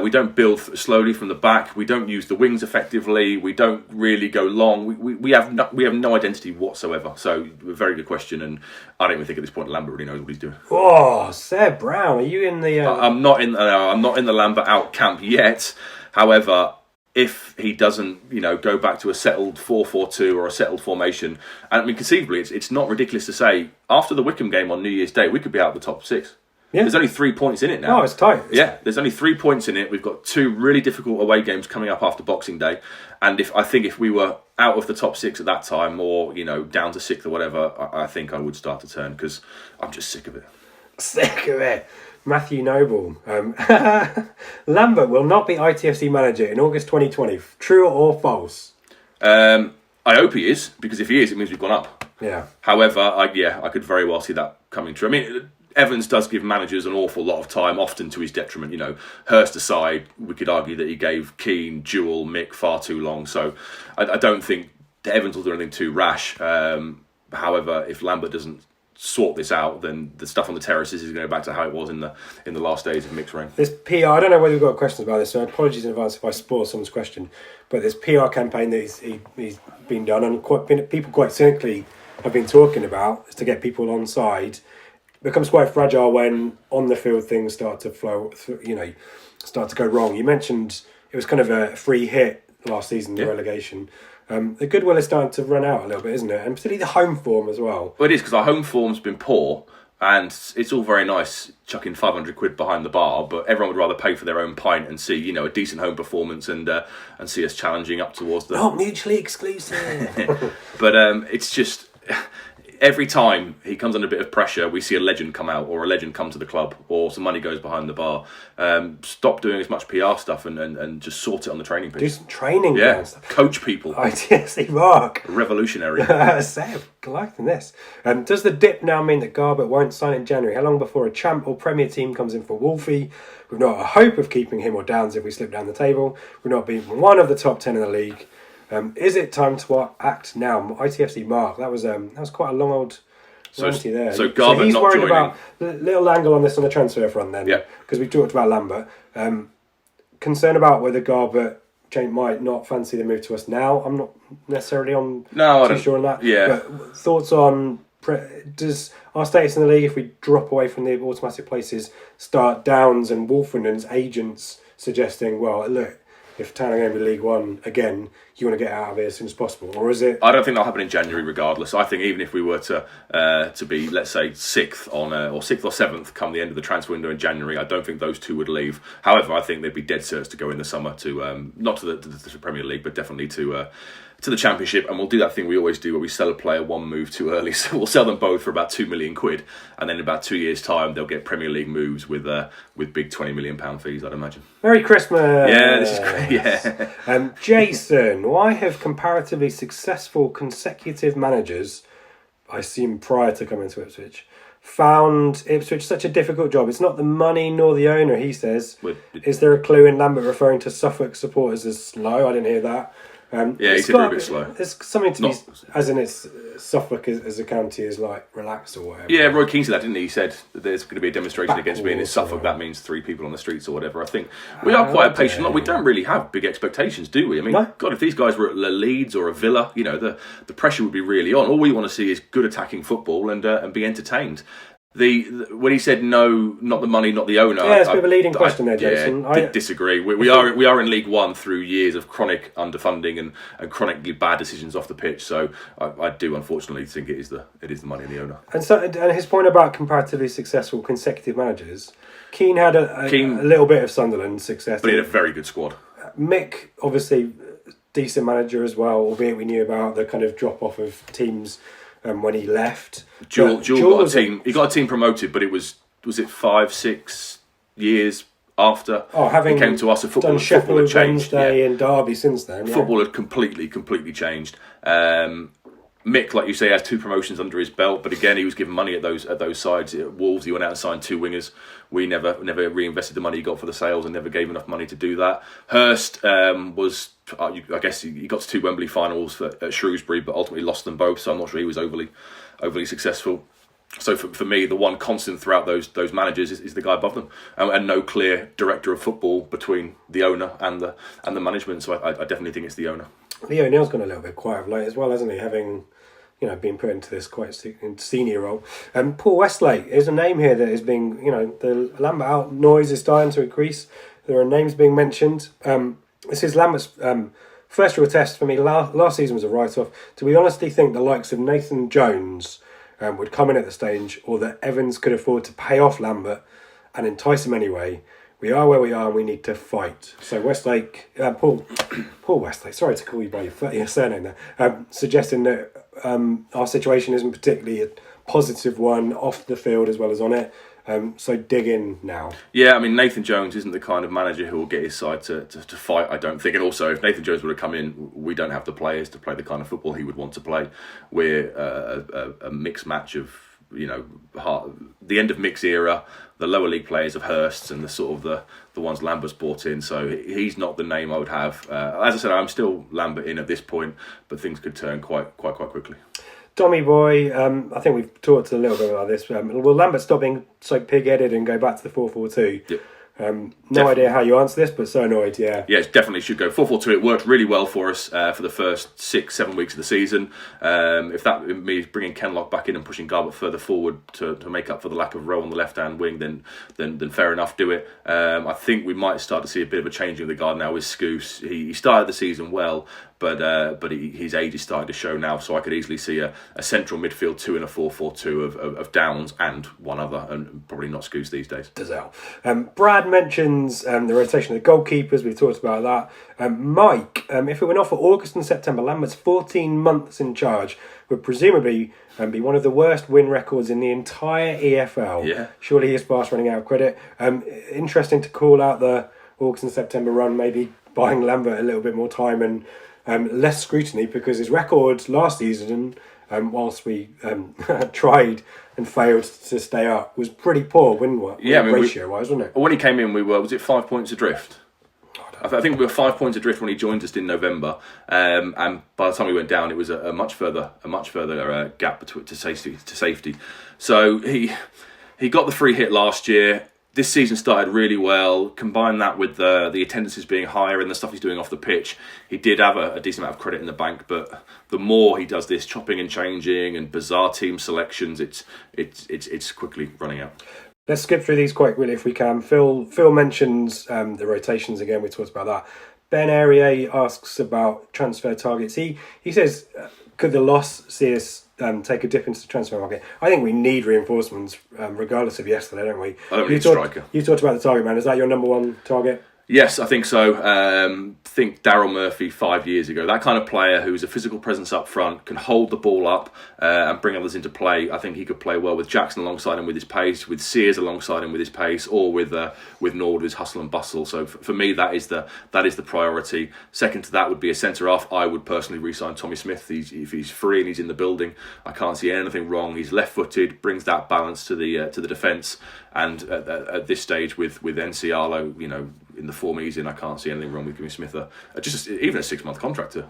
We don't build slowly from the back. We don't use the wings effectively. We don't really go long. We have no identity whatsoever. So, a very good question, and I don't even think at this point Lambert really knows what he's doing. Oh, Seb Brown, are you in the? I'm not in the Lambert out camp yet. However, if he doesn't, go back to a settled 4-4-2 or a settled formation, and I mean, conceivably, it's not ridiculous to say after the Wickham game on New Year's Day, we could be out of the top 6. Yeah. There's only 3 points in it now. Oh, it's tight. There's only 3 points in it. We've got 2 really difficult away games coming up after Boxing Day, and if we were out of the top 6 at that time, or down to 6th or whatever, I think I would start to turn because I'm just sick of it. Sick of it. Matthew Noble. Lambert will not be ITFC manager in August 2020. True or false? I hope he is, because if he is, it means we've gone up. Yeah. However, I could very well see that coming true. I mean, Evans does give managers an awful lot of time, often to his detriment. Hurst aside, we could argue that he gave Keane, Jewell, Mick far too long. So I don't think Evans will do anything too rash. However, if Lambert doesn't sort this out, then the stuff on the terraces is going to go back to how it was in the last days of Mick's reign. This PR, I don't know whether we've got questions about this, so apologies in advance if I spoil someone's question, but this PR campaign that he's been done, and people quite cynically have been talking about, is to get people on side, becomes quite fragile when on the field things start to flow, start to go wrong. You mentioned it was kind of a free hit last season, the relegation. The goodwill is starting to run out a little bit, isn't it? And particularly the home form as well. Well, it is, because our home form's been poor, And it's all very nice chucking 500 quid behind the bar, but everyone would rather pay for their own pint and see, a decent home performance and see us challenging up towards the... Not mutually exclusive. But it's just... Every time he comes under a bit of pressure, we see a legend come out or a legend come to the club or some money goes behind the bar. Stop doing as much PR stuff and just sort it on the training pitch. Do some training. Yeah, coach people. ITFC Mark. Revolutionary. Seb, liking this. Does the dip now mean that Garbutt won't sign in January? How long before a champ or Premier team comes in for Wolfie? We've not a hope of keeping him or Downs if we slip down the table. We've not been one of the top 10 in the league. Is it time to act now? ITFC Mark, that was quite a long old ranty there. So Garbutt he's not worried joining. about a little angle on this on the transfer front then, Yeah. because we talked about Lambert. Concern about whether Garbutt might not fancy the move to us now. I'm not necessarily too sure on that. Yeah. But thoughts on does our status in the league, if we drop away from the automatic places, start Downs and Wolfenden's agents suggesting, well, look, if Town are going to be League One again, you want to get out of here as soon as possible? Or is it... I don't think that'll happen in January regardless. I think even if we were to be, let's say, 6th or 7th come the end of the transfer window in January, I don't think those two would leave. However, I think they'd be dead certs to go in the summer to, not to the Premier League, but definitely to the Championship, and we'll do that thing we always do where we sell a player one move too early. So we'll sell them both for about £2 million, and then in about 2 years' time they'll get Premier League moves with big £20 million fees, I'd imagine. Merry Christmas! Yeah, this is great. Yeah. Jason, why have comparatively successful consecutive managers, I assume prior to coming to Ipswich, found Ipswich such a difficult job? It's not the money nor the owner, he says. Is there a clue in Lambert referring to Suffolk supporters as slow? I didn't hear that. He said we're a bit slow. There's something to be, as in it's Suffolk as a county is like relaxed or whatever. Yeah, Roy Keane said that, didn't he? He said that there's going to be a demonstration against me, and in Suffolk that means 3 people on the streets or whatever. I think we are quite a patient lot. We don't really have big expectations, do we? I mean, God, if these guys were at Leeds or a Villa, the pressure would be really on. All we want to see is good attacking football and be entertained. When he said no, not the money, not the owner. Yeah, it's a bit of a leading question there, Jason. Yeah, I disagree. We are in League One through years of chronic underfunding and chronically bad decisions off the pitch. So I do unfortunately think it is the money and the owner. And his point about comparatively successful consecutive managers, Keane had a little bit of Sunderland success, but he had a very good squad. Mick, obviously, decent manager as well, albeit we knew about the kind of drop off of teams. When he left, Jewel got a team. He got a team promoted, but it was it 5-6 years after having he came to us. Football done Sheffield had changed. Wednesday and Derby since then. Yeah. Football had completely changed. Mick, like you say, has 2 promotions under his belt, but again, he was given money at those sides. At Wolves, he went out and signed 2 wingers. We never reinvested the money he got for the sales and never gave enough money to do that. Hurst was, I guess, he got to 2 Wembley finals at Shrewsbury, but ultimately lost them both. So I'm not sure he was overly successful. So for me, the one constant throughout those managers is the guy above them, and no clear director of football between the owner and the management. So I definitely think it's the owner. Leo Neal's gone a little bit quiet of late as well, hasn't he? Having being put into this quite senior role. Paul Westlake is a name here that is being, the Lambert out noise is starting to increase. There are names being mentioned. This is Lambert's first real test for me. Last season was a write-off. Do we honestly think the likes of Nathan Jones would come in at the stage, or that Evans could afford to pay off Lambert and entice him anyway? We are where we are and we need to fight. So Westlake, Paul Westlake, sorry to call you by your surname there, suggesting that our situation isn't particularly a positive one off the field as well as on it. So dig in now. Yeah, I mean, Nathan Jones isn't the kind of manager who will get his side to fight, I don't think. And also, if Nathan Jones would have come in, we don't have the players to play the kind of football he would want to play. We're a mixed match of, the end of Mick's era, the lower league players of Hurst and the ones Lambert's brought in. So he's not the name I would have. As I said, I'm still Lambert in at this point, but things could turn quite quickly. Tommy boy, I think we've talked a little bit about this. Will Lambert stop being so pig-headed and go back to the 4-4-2? Yep. No idea how you answer this, but so annoyed, yeah. Yeah, it definitely should go 4-4-2. It worked really well for us for the first 6-7 weeks of the season. If that means bringing Kenlock back in and pushing Garbutt further forward to make up for the lack of Rowe on the left-hand wing, then fair enough, do it. I think we might start to see a bit of a changing of the guard now with Scouse. He started the season well, but his age is starting to show now, so I could easily see a central midfield 2 and a 4-4-2 of Downs and one other, and probably not Scouse these days. Dazelle. Brad mentions the rotation of the goalkeepers. We've talked about that. Mike, if it were not for August and September, Lambert's 14 months in charge would presumably be one of the worst win records in the entire EFL. Yeah. Surely he is fast running out of credit. Interesting to call out the August and September run, maybe buying Lambert a little bit more time and less scrutiny, because his record last season, whilst we tried and failed to stay up, was pretty poor ratio-wise, wasn't it? When he came in, was it 5 points adrift? I think we were 5 points adrift when he joined us in November, and by the time we went down, it was a much further gap to safety. So he got the free hit last year. This season started really well. Combine that with the attendances being higher and the stuff he's doing off the pitch, he did have a decent amount of credit in the bank. But the more he does this chopping and changing and bizarre team selections, it's quickly running out. Let's skip through these quite quickly if we can. Phil mentions the rotations again. We talked about that. Ben Airier asks about transfer targets. He says, could the loss see us take a dip into the transfer market? I think we need reinforcements, regardless of yesterday, don't we? I don't need a striker. You talked about the target man. Is that your number one target? Yes, I think so. Think Daryl Murphy 5 years ago. That kind of player who's a physical presence up front, can hold the ball up and bring others into play. I think he could play well with Jackson alongside him with his pace, with Sears alongside him with his pace, or with Nord with his hustle and bustle. So for me, that is the priority. Second to that would be a centre half. I would personally re-sign Tommy Smith. If he's free and he's in the building, I can't see anything wrong. He's left-footed, brings that balance to the defence. And at this stage with Encialo, in the form he's in, I can't see anything wrong with giving Smith even a 6-month contract to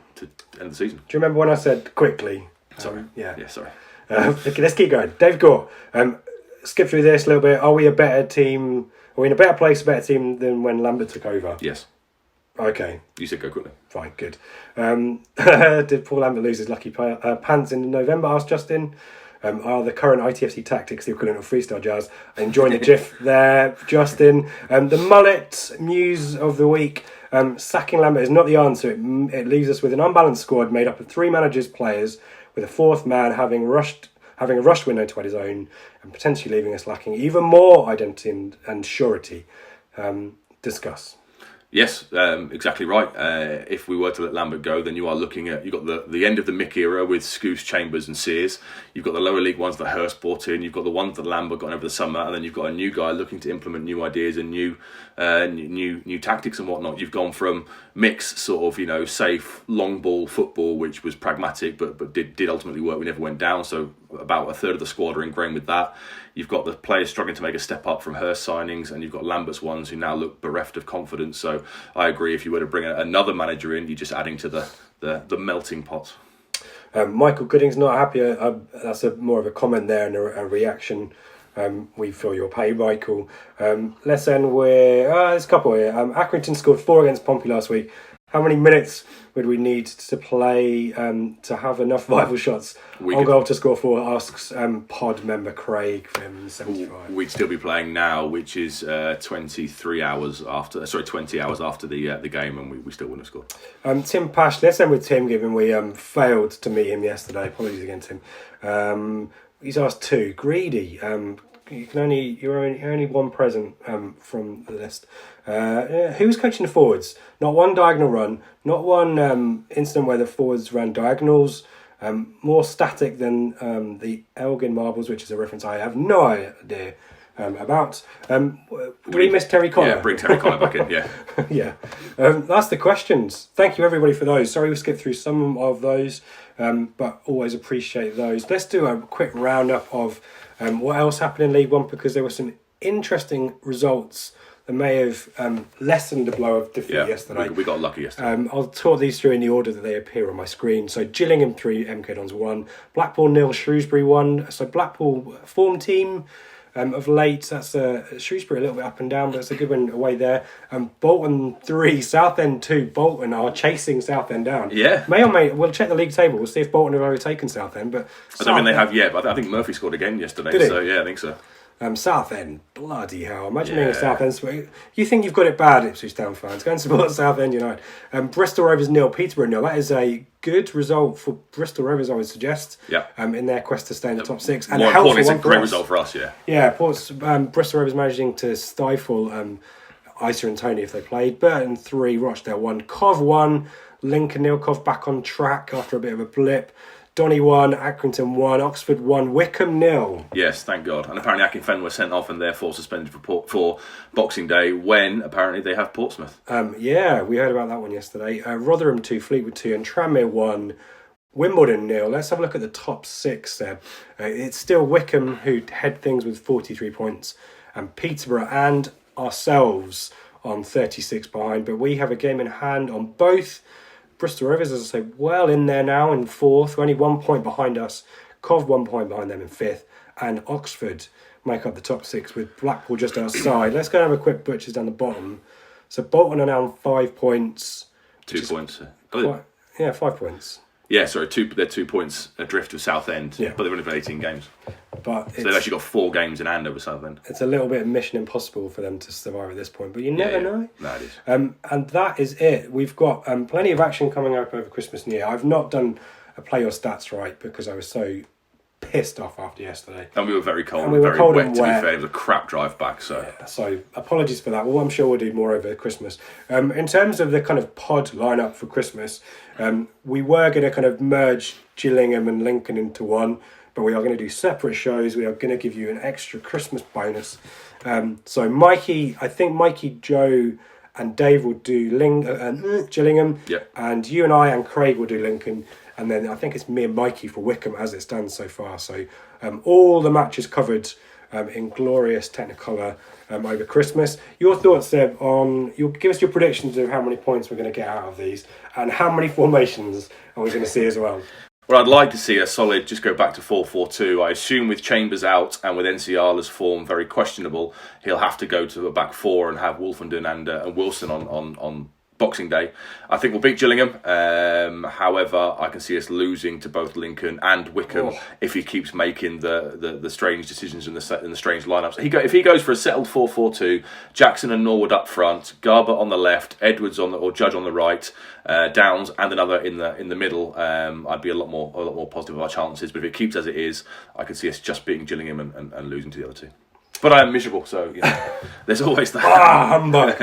end the season. Do you remember when I said quickly? Sorry. Yeah, sorry. Okay, let's keep going. Dave Gore, skip through this a little bit. Are we a better team? Are we in a better place, a better team than when Lambert took over? Yes. Okay. You said go quickly. Fine, good. Did Paul Lambert lose his lucky pants in November? Asked Justin. Are the current ITFC tactics the equivalent of freestyle jazz? Enjoying the GIF there, Justin. The mullet news of the week. Sacking Lambert is not the answer. It leaves us with an unbalanced squad made up of 3 managers, players, with a 4th man having a rushed window to add his own, and potentially leaving us lacking even more identity and surety. Discuss. Yes, exactly right. If we were to let Lambert go, then you are looking at, you've got the end of the Mick era with Scouse, Chambers and Sears. You've got the lower league ones that Hurst brought in. You've got the ones that Lambert got over the summer, and then you've got a new guy looking to implement new ideas and new tactics and whatnot. You've gone from mixed sort of, safe long ball football, which was pragmatic but did ultimately work. We never went down, so about a third of the squad are ingrained with that. You've got the players struggling to make a step up from Hurst signings, and you've got Lambert's ones who now look bereft of confidence. So I agree, if you were to bring another manager in, you're just adding to the melting pot. Michael Gooding's not happy. That's more of a comment there and a reaction. We feel your pain, Michael. Let's end with... there's a couple here. Accrington scored 4 against Pompey last week. How many minutes would we need to play to have enough vital shots on goal to score 4? Asks pod member Craig from 75. We'd still be playing now, which is 20 hours after the game, and we still wouldn't have scored. Tim Pash, let's end with Tim, given we failed to meet him yesterday. Apologies again, Tim. He's asked 2. Greedy. You're only one present from the list. Who's coaching the forwards? Not one diagonal run, not one incident where the forwards ran diagonals. More static than the Elgin Marbles, which is a reference I have no idea about. We miss Terry Connor. Yeah, bring Terry Connor back in. Yeah, yeah. That's the questions. Thank you everybody for those. Sorry we skipped through some of those, but always appreciate those. Let's do a quick roundup of what else happened in League One, because there were some interesting results that may have lessened the blow of defeat yesterday. We got lucky yesterday. I'll talk these through in the order that they appear on my screen. So Gillingham 3, MK Dons 1, Blackpool 0, Shrewsbury 1. So Blackpool form team. of late. That's Shrewsbury a little bit up and down, but it's a good win away there. Bolton 3, Southend 2. Bolton are chasing Southend down. Yeah. We'll check the league table. We'll see if Bolton have overtaken Southend. But I don't think they have yet, but I think Murphy scored again yesterday. Did he? So yeah, I think so. Southend, bloody hell! Imagine being a Southend. You think you've got it bad, Ipswich Town fans. Go and support Southend United. Bristol Rovers 0, Peterborough 0. That is a good result for Bristol Rovers, I would suggest. Yeah. In their quest to stay in the top 6, and More a helpful important, it's a one for great us. result for us. Yeah. Yeah, Bristol Rovers managing to stifle Isa and Tony if they played. Burton 3, Rochdale 1, Cov 1, Lincoln 0. Cov back on track after a bit of a blip. Donny 1, Accrington 1, Oxford 1, Wickham 0. Yes, thank God. And apparently Accrington were sent off and therefore suspended for Boxing Day when apparently they have Portsmouth. Yeah, we heard about that one yesterday. Rotherham 2, Fleetwood 2, and Tranmere 1, Wimbledon 0. Let's have a look at the top 6, Seb. It's still Wickham who head things with 43 points, and Peterborough and ourselves on 36 behind. But we have a game in hand on both. Bristol Rovers, as I say, well in there now in 4th, only 1 point behind us. Cov 1 point behind them in 5th, and Oxford make up the top 6 with Blackpool just outside. Let's go and have a quick butchers down the bottom. So Bolton are now on 5 points. 2 points. 5 points. Yeah, sorry, they're 2 points adrift of Southend, but they've only played 18 games. But so they've actually got 4 games in hand over Southend. It's a little bit mission impossible for them to survive at this point, but you never know. No, it is. And that is it. We've got plenty of action coming up over Christmas and New Year. I've not done a play your stats right because I was so pissed off after yesterday. And we were very cold. And we were very cold wet, and to wet. be fair. It was a crap drive back. So apologies for that. Well, I'm sure we'll do more over Christmas. In terms of the kind of pod lineup for Christmas, we were going to kind of merge Gillingham and Lincoln into one, but we are going to do separate shows. We are going to give you an extra Christmas bonus. So Mikey, Joe and Dave will do Gillingham, and you and I and Craig will do Lincoln, and then I think it's me and Mikey for Wickham as it stands so far. So all the matches covered in glorious Technicolor over Christmas. Your thoughts, Seb, you'll give us your predictions of how many points we're going to get out of these, and how many formations are we going to see as well. Well, I'd like to see a solid, just go back to 4-4-2. I assume with Chambers out and with Nsiala's form very questionable, he'll have to go to a back 4 and have Wolfenden and Wilson on Boxing Day. I think we'll beat Gillingham. However, I can see us losing to both Lincoln and Wickham if he keeps making the strange decisions in the strange lineups. If he goes for a settled 4-4-2, Jackson and Norwood up front, Garber on the left, Edwards or Judge on the right, Downs and another in the middle, I'd be a lot more positive of our chances. But if it keeps as it is, I could see us just beating Gillingham and losing to the other two. But I am miserable, so there's always that. Humbug.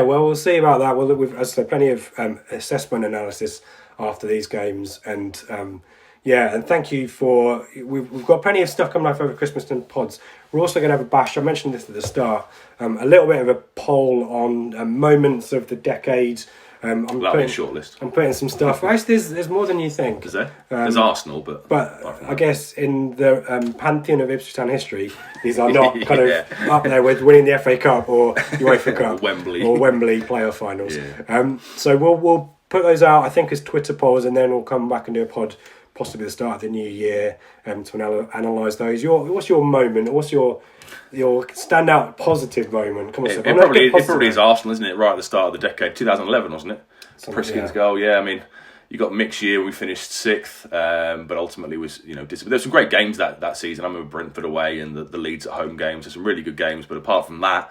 We'll see about that. We've, as I said, plenty of assessment analysis after these games, and and thank you for. We've got plenty of stuff coming up over Christmas and pods. We're also going to have a bash. I mentioned this at the start. A little bit of a poll on moments of the decade. That'll be a short list. I'm putting some stuff. Actually, there's more than you think. Is there? There's Arsenal, but I guess in the pantheon of Ipswich Town history, these are not kind of up there with winning the FA Cup or UEFA Cup or Wembley playoff finals. Yeah. So we'll put those out, I think, as Twitter polls, and then we'll come back and do a pod possibly at the start of the new year to analyse those. What's your moment? What's your standout positive moment? Come on, it probably is Arsenal, isn't it? Right at the start of the decade, 2011, wasn't it? Priskin's goal. Yeah, I mean, you got mixed year. We finished 6th, but ultimately was there's some great games that season. I remember Brentford away and the Leeds at home games. There's some really good games, but apart from that,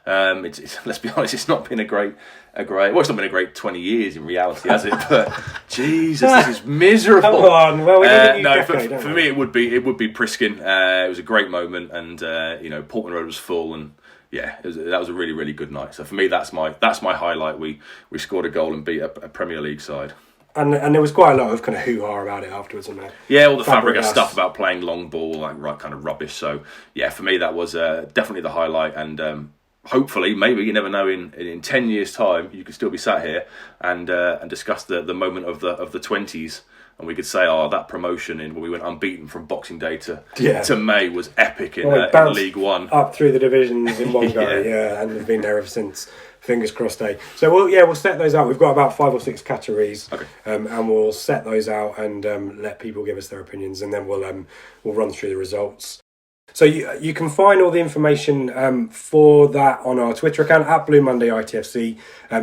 it's let's be honest, it's not been a great. Well, it's not been a great 20 years in reality, has it? But Jesus, this is miserable. Come on, well, we need a new decade, for me, it would be Priskin. It was a great moment, and Portman Road was full, and that was a really, really good night. So for me, that's my highlight. We scored a goal and beat a Premier League side. And there was quite a lot of kind of hoo-ha about it afterwards, wasn't there? Yeah, all the Fabregas stuff about playing long ball, like kind of rubbish. So yeah, for me, that was definitely the highlight, and. Hopefully, maybe, you never know, in 10 years' time, you could still be sat here and discuss the moment of the 20s, and we could say, that promotion when we went unbeaten from Boxing Day to May was epic in League One. Up through the divisions in one go, and we've been there ever since. Fingers crossed, eh? So we'll set those out. We've got about 5 or 6 categories, and we'll set those out and let people give us their opinions, and then we'll run through the results. So you can find all the information for that on our Twitter account at Blue Monday ITFC.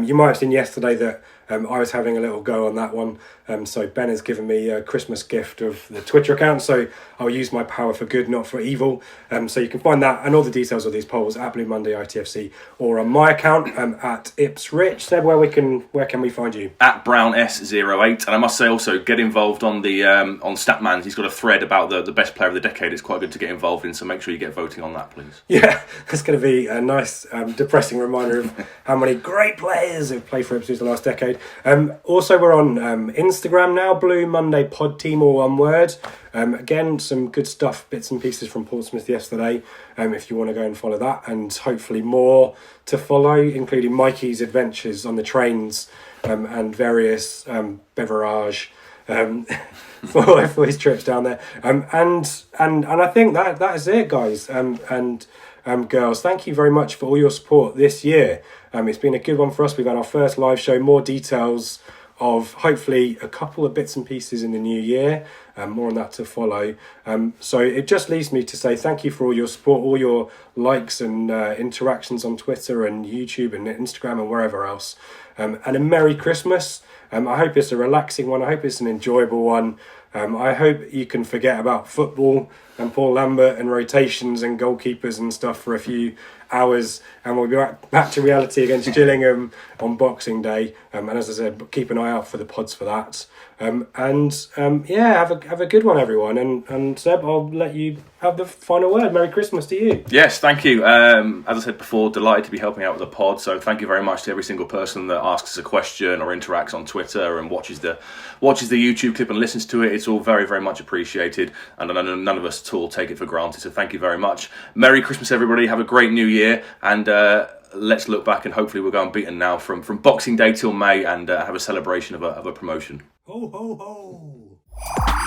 You might have seen yesterday that I was having a little go on that one. So Ben has given me a Christmas gift of the Twitter account. So I'll use my power for good, not for evil. So you can find that and all the details of these polls at Blue Monday ITFC or on my account at Ipswich. Seb, where can we find you? At BrownS08. And I must say also, get involved on the on Statman. He's got a thread about the best player of the decade. It's quite good to get involved in. So make sure you get voting on that, please. Yeah, it's going to be a nice, depressing reminder of how many great players have played for Ipswich the last decade. Also, we're on Instagram now, Blue Monday Pod Team, all one word. Again, some good stuff, bits and pieces from Portsmouth yesterday. If you want to go and follow that, and hopefully more to follow, including Mikey's adventures on the trains and various beverage. For his trips down there, and I think that is it, guys, and girls. Thank you very much for all your support this year. It's been a good one for us. We've had our first live show. More details of hopefully a couple of bits and pieces in the new year. More on that to follow. So it just leaves me to say thank you for all your support, all your likes and interactions on Twitter and YouTube and Instagram and wherever else. And a Merry Christmas. I hope it's a relaxing one. I hope it's an enjoyable one. I hope you can forget about football and Paul Lambert and rotations and goalkeepers and stuff for a few hours, and we'll be back to reality against Gillingham on Boxing Day. And as I said, keep an eye out for the pods for that. Have a good one, everyone. And Seb, I'll let you have the final word. Merry Christmas to you. Yes, thank you. As I said before, delighted to be helping out with the pod. So thank you very much to every single person that asks us a question or interacts on Twitter and watches the YouTube clip and listens to it. It's all very, very much appreciated, and none of us at all take it for granted. So thank you very much. Merry Christmas, everybody. Have a great New Year, and let's look back and hopefully we'll go unbeaten now from Boxing Day till May and have a celebration of a promotion. Ho, ho, ho.